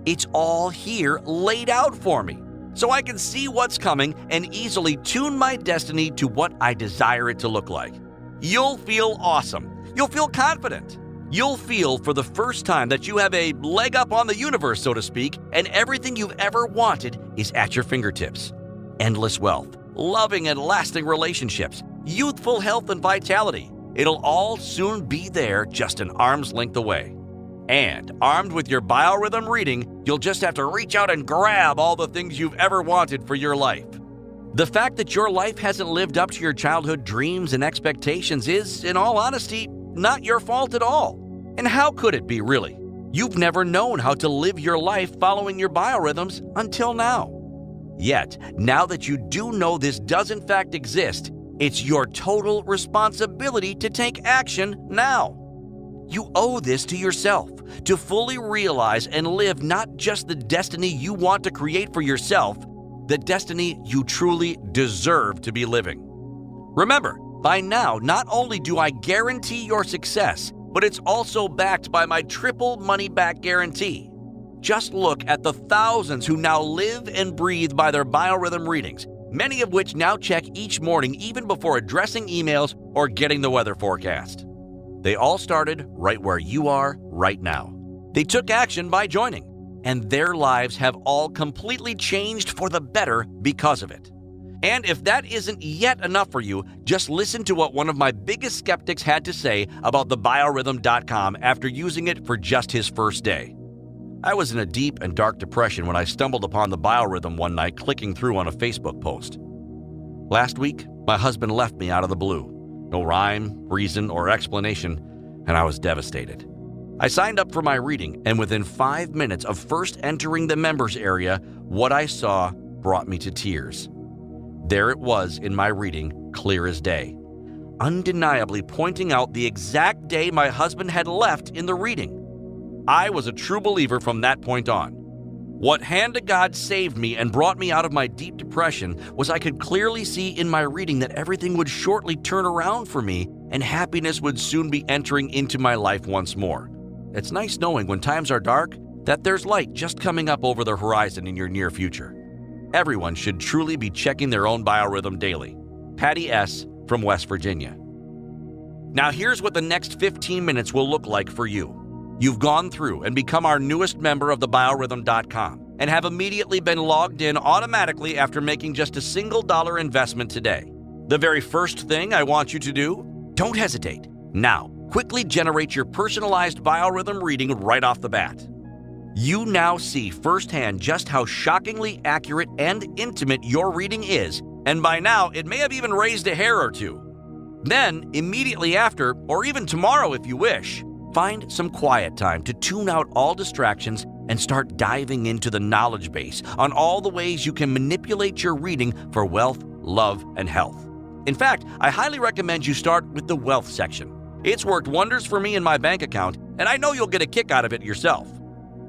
It's all here laid out for me, so I can see what's coming and easily tune my destiny to what I desire it to look like. You'll feel awesome. You'll feel confident. You'll feel for the first time that you have a leg up on the universe, so to speak, and everything you've ever wanted is at your fingertips. Endless wealth, loving and lasting relationships, youthful health and vitality. It'll all soon be there, just an arm's length away. And armed with your biorhythm reading, you'll just have to reach out and grab all the things you've ever wanted for your life. The fact that your life hasn't lived up to your childhood dreams and expectations is, in all honesty, not your fault at all. And how could it be, really? You've never known how to live your life following your biorhythms until now. Yet, now that you do know this does in fact exist, it's your total responsibility to take action now. You owe this to yourself, to fully realize and live not just the destiny you want to create for yourself, the destiny you truly deserve to be living. Remember, by now, not only do I guarantee your success, but it's also backed by my triple money-back guarantee. Just look at the thousands who now live and breathe by their biorhythm readings, many of which now check each morning even before addressing emails or getting the weather forecast. They all started right where you are right now. They took action by joining, and their lives have all completely changed for the better because of it. And if that isn't yet enough for you, just listen to what one of my biggest skeptics had to say about thebiorhythm.com after using it for just his first day. I was in a deep and dark depression when I stumbled upon the biorhythm one night clicking through on a Facebook post. Last week, my husband left me out of the blue. No rhyme, reason, or explanation, and I was devastated. I signed up for my reading, and within 5 minutes of first entering the members area, what I saw brought me to tears. There it was in my reading, clear as day, undeniably pointing out the exact day my husband had left in the reading. I was a true believer from that point on. What hand of God saved me and brought me out of my deep depression was I could clearly see in my reading that everything would shortly turn around for me and happiness would soon be entering into my life once more. It's nice knowing when times are dark that there's light just coming up over the horizon in your near future. Everyone should truly be checking their own biorhythm daily. Patty S. from West Virginia. Now here's what the next 15 minutes will look like for you. You've gone through and become our newest member of thebiorhythm.com and have immediately been logged in automatically after making just a single dollar investment today. The very first thing I want you to do, don't hesitate. Now, quickly generate your personalized biorhythm reading right off the bat. You now see firsthand just how shockingly accurate and intimate your reading is, and by now it may have even raised a hair or two. Then, immediately after, or even tomorrow if you wish, find some quiet time to tune out all distractions and start diving into the knowledge base on all the ways you can manipulate your reading for wealth, love, and health. In fact, I highly recommend you start with the wealth section. It's worked wonders for me in my bank account, and I know you'll get a kick out of it yourself.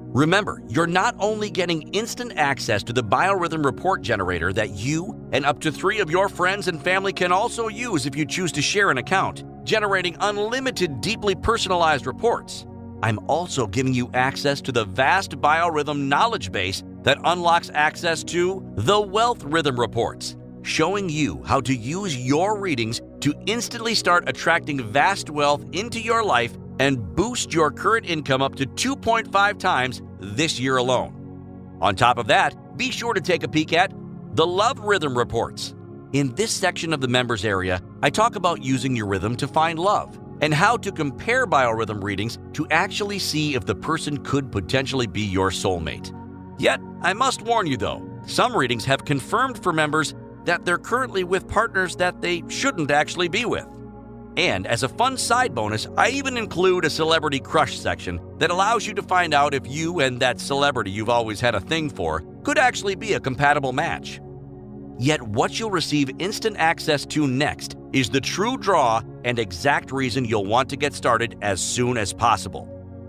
Remember, you're not only getting instant access to the biorhythm report generator that you and up to 3 of your friends and family can also use if you choose to share an account, generating unlimited, deeply personalized reports. I'm also giving you access to the vast biorhythm knowledge base that unlocks access to the Wealth Rhythm Reports, showing you how to use your readings to instantly start attracting vast wealth into your life and boost your current income up to 2.5 times this year alone. On top of that, be sure to take a peek at the Love Rhythm Reports. In this section of the members area, I talk about using your rhythm to find love and how to compare biorhythm readings to actually see if the person could potentially be your soulmate. Yet, I must warn you though, some readings have confirmed for members that they're currently with partners that they shouldn't actually be with. And as a fun side bonus, I even include a celebrity crush section that allows you to find out if you and that celebrity you've always had a thing for could actually be a compatible match. Yet what you'll receive instant access to next is the true draw and exact reason you'll want to get started as soon as possible.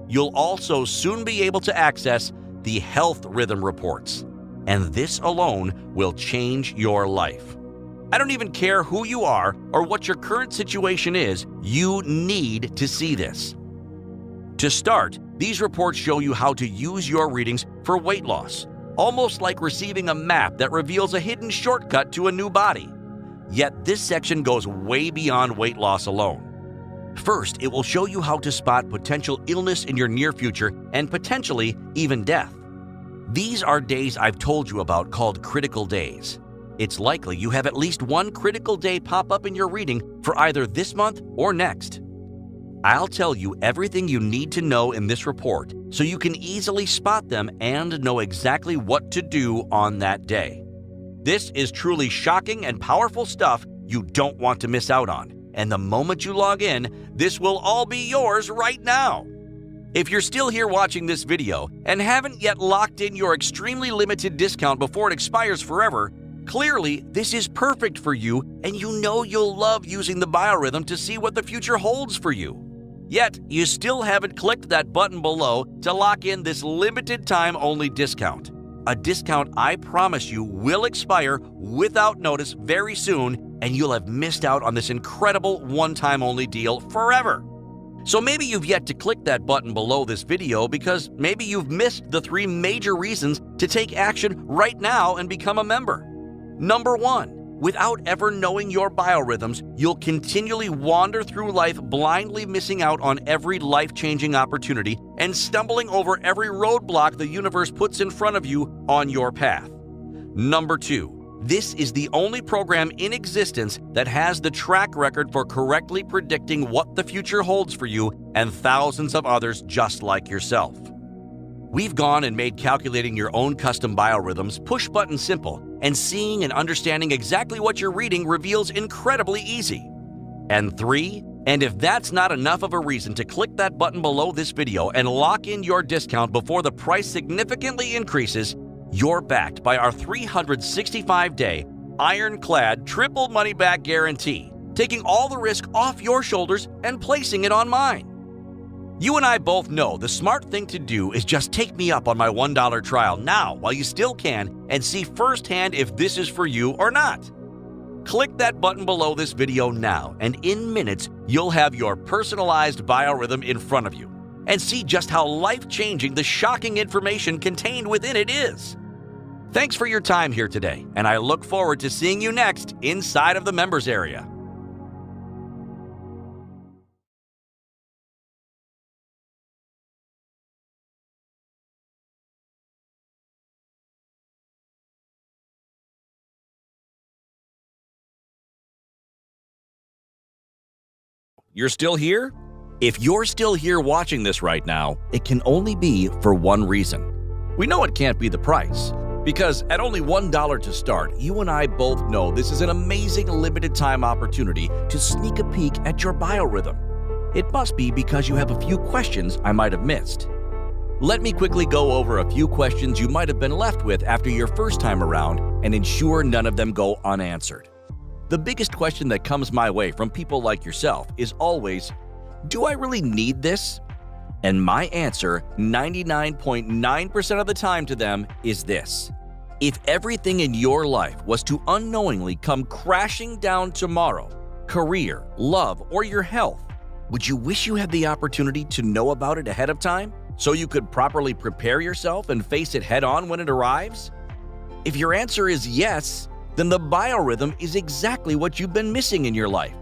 You'll also soon be able to access the health rhythm reports, and this alone will change your life. I don't even care who you are or what your current situation is, you need to see this. To start, these reports show you how to use your readings for weight loss, almost like receiving a map that reveals a hidden shortcut to a new body. Yet this section goes way beyond weight loss alone. First, it will show you how to spot potential illness in your near future and potentially even death. These are days I've told you about called critical days. It's likely you have at least one critical day pop up in your reading for either this month or next. I'll tell you everything you need to know in this report so you can easily spot them and know exactly what to do on that day. This is truly shocking and powerful stuff you don't want to miss out on. And the moment you log in, this will all be yours right now. If you're still here watching this video and haven't yet locked in your extremely limited discount before it expires forever, clearly this is perfect for you and you know you'll love using the biorhythm to see what the future holds for you. Yet, you still haven't clicked that button below to lock in this limited time only discount. A discount I promise you will expire without notice very soon, and you'll have missed out on this incredible one-time only deal forever. So maybe you've yet to click that button below this video because maybe you've missed the 3 major reasons to take action right now and become a member. Number 1. Without ever knowing your biorhythms, you'll continually wander through life blindly missing out on every life-changing opportunity and stumbling over every roadblock the universe puts in front of you on your path. Number 2. This is the only program in existence that has the track record for correctly predicting what the future holds for you and thousands of others just like yourself. We've gone and made calculating your own custom biorhythms push-button simple, and seeing and understanding exactly what you're reading reveals incredibly easy. And 3, and if that's not enough of a reason to click that button below this video and lock in your discount before the price significantly increases, you're backed by our 365-day, ironclad, triple money-back guarantee, taking all the risk off your shoulders and placing it on mine. You and I both know the smart thing to do is just take me up on my $1 trial now while you still can and see firsthand if this is for you or not. Click that button below this video now, and in minutes, you'll have your personalized biorhythm in front of you and see just how life-changing the shocking information contained within it is. Thanks for your time here today, and I look forward to seeing you next inside of the members area. You're still here? If you're still here watching this right now, it can only be for one reason. We know it can't be the price, because at only $1 to start, you and I both know this is an amazing limited time opportunity to sneak a peek at your biorhythm. It must be because you have a few questions I might have missed. Let me quickly go over a few questions you might have been left with after your first time around and ensure none of them go unanswered. The biggest question that comes my way from people like yourself is always, do I really need this? And my answer 99.9% of the time to them is this. If everything in your life was to unknowingly come crashing down tomorrow, career, love, or your health, would you wish you had the opportunity to know about it ahead of time so you could properly prepare yourself and face it head on when it arrives? If your answer is yes, then the biorhythm is exactly what you've been missing in your life.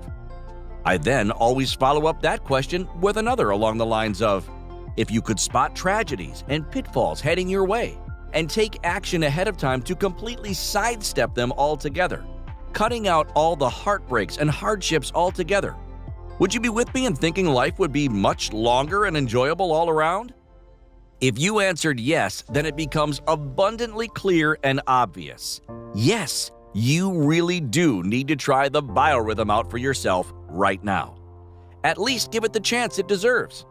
I then always follow up that question with another along the lines of, if you could spot tragedies and pitfalls heading your way and take action ahead of time to completely sidestep them altogether, cutting out all the heartbreaks and hardships altogether. Would you be with me in thinking life would be much longer and enjoyable all around? If you answered yes, then it becomes abundantly clear and obvious. Yes, you really do need to try the biorhythm out for yourself right now. At least give it the chance it deserves.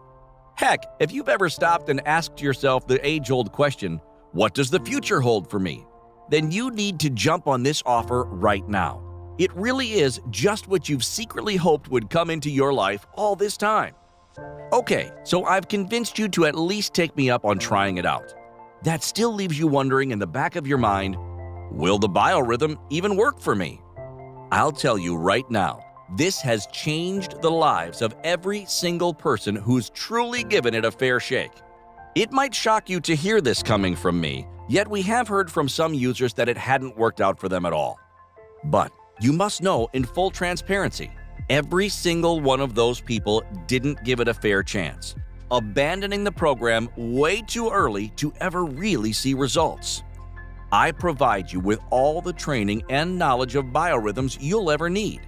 Heck, if you've ever stopped and asked yourself the age-old question, what does the future hold for me? Then you need to jump on this offer right now. It really is just what you've secretly hoped would come into your life all this time. Okay, so I've convinced you to at least take me up on trying it out. That still leaves you wondering in the back of your mind, will the biorhythm even work for me? I'll tell you right now, this has changed the lives of every single person who's truly given it a fair shake. It might shock you to hear this coming from me, yet we have heard from some users that it hadn't worked out for them at all. But you must know in full transparency, every single one of those people didn't give it a fair chance, abandoning the program way too early to ever really see results. I provide you with all the training and knowledge of biorhythms you'll ever need.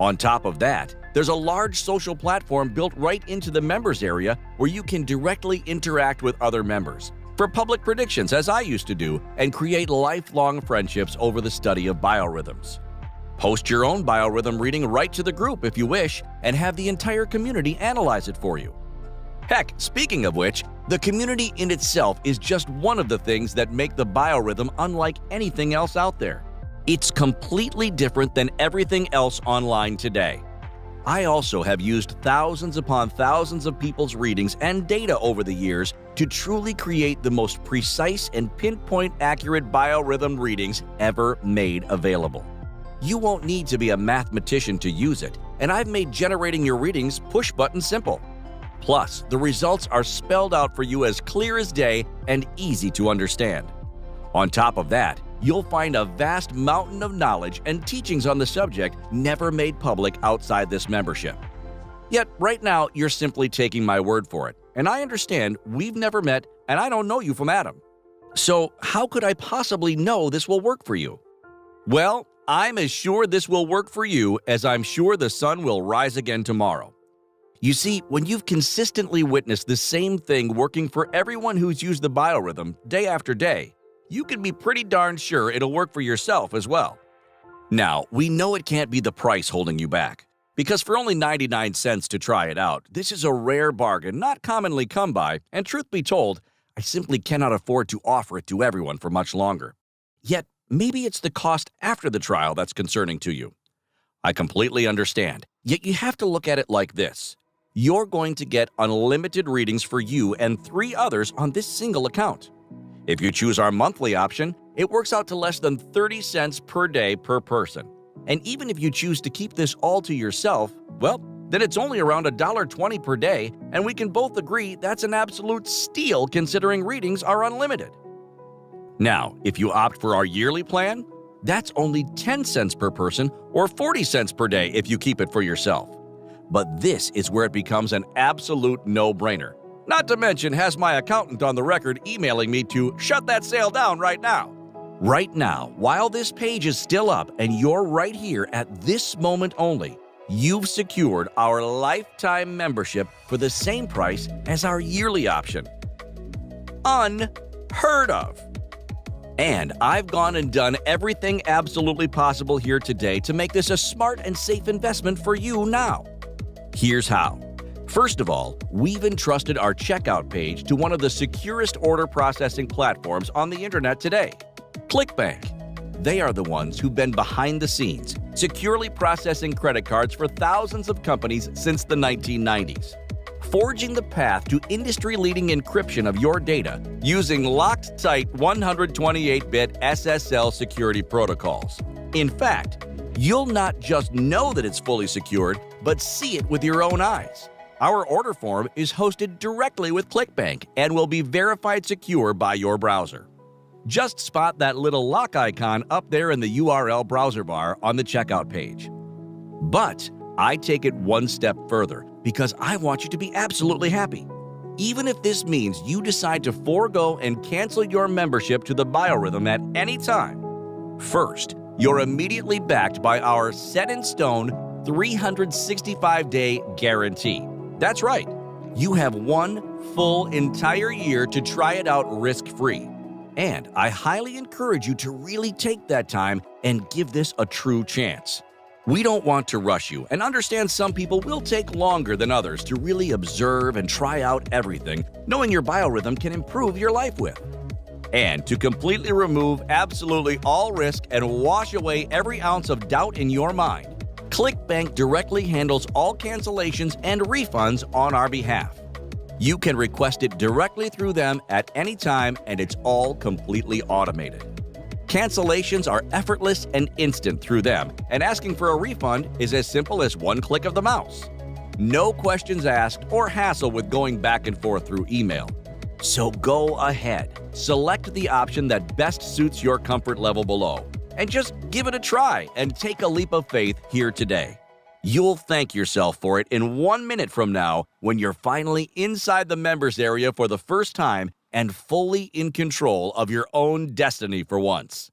On top of that, there's a large social platform built right into the members area where you can directly interact with other members, for public predictions as I used to do, and create lifelong friendships over the study of biorhythms. Post your own biorhythm reading right to the group if you wish, and have the entire community analyze it for you. Heck, speaking of which, the community in itself is just one of the things that make the biorhythm unlike anything else out there. It's completely different than everything else online today. I also have used thousands upon thousands of people's readings and data over the years to truly create the most precise and pinpoint accurate biorhythm readings ever made available. You won't need to be a mathematician to use it, and I've made generating your readings push-button simple. Plus, the results are spelled out for you as clear as day and easy to understand. On top of that, you'll find a vast mountain of knowledge and teachings on the subject never made public outside this membership. Yet right now, you're simply taking my word for it, and I understand we've never met and I don't know you from Adam. So how could I possibly know this will work for you? Well, I'm as sure this will work for you as I'm sure the sun will rise again tomorrow. You see, when you've consistently witnessed the same thing working for everyone who's used the biorhythm day after day, you can be pretty darn sure it'll work for yourself as well. Now, we know it can't be the price holding you back, because for only 99 cents to try it out, this is a rare bargain not commonly come by, and truth be told, I simply cannot afford to offer it to everyone for much longer. Yet, maybe it's the cost after the trial that's concerning to you. I completely understand, yet you have to look at it like this. You're going to get unlimited readings for you and 3 others on this single account. If you choose our monthly option, it works out to less than 30 cents per day per person. And even if you choose to keep this all to yourself, well, then it's only around $1.20 per day, and we can both agree that's an absolute steal considering readings are unlimited. Now, if you opt for our yearly plan, that's only 10 cents per person or 40 cents per day if you keep it for yourself. But this is where it becomes an absolute no-brainer. Not to mention has my accountant on the record emailing me to shut that sale down right now. Right now, while this page is still up and you're right here at this moment only, you've secured our lifetime membership for the same price as our yearly option. Unheard of. And I've gone and done everything absolutely possible here today to make this a smart and safe investment for you now. Here's how. First of all, we've entrusted our checkout page to one of the securest order processing platforms on the internet today, ClickBank. They are the ones who've been behind the scenes, securely processing credit cards for thousands of companies since the 1990s, forging the path to industry-leading encryption of your data using locked-tight 128-bit SSL security protocols. In fact, you'll not just know that it's fully secured, but see it with your own eyes. Our order form is hosted directly with ClickBank and will be verified secure by your browser. Just spot that little lock icon up there in the URL browser bar on the checkout page. But I take it one step further because I want you to be absolutely happy. Even if this means you decide to forego and cancel your membership to the biorhythm at any time, first, you're immediately backed by our set-in-stone 365-day guarantee. That's right. You have one full entire year to try it out risk-free. And I highly encourage you to really take that time and give this a true chance. We don't want to rush you and understand some people will take longer than others to really observe and try out everything, knowing your biorhythm can improve your life with. And to completely remove absolutely all risk and wash away every ounce of doubt in your mind, ClickBank directly handles all cancellations and refunds on our behalf. You can request it directly through them at any time, and it's all completely automated. Cancellations are effortless and instant through them, and asking for a refund is as simple as one click of the mouse. No questions asked or hassle with going back and forth through email. So go ahead, select the option that best suits your comfort level below, and just give it a try and take a leap of faith here today. You'll thank yourself for it in 1 minute from now when you're finally inside the members area for the first time and fully in control of your own destiny for once.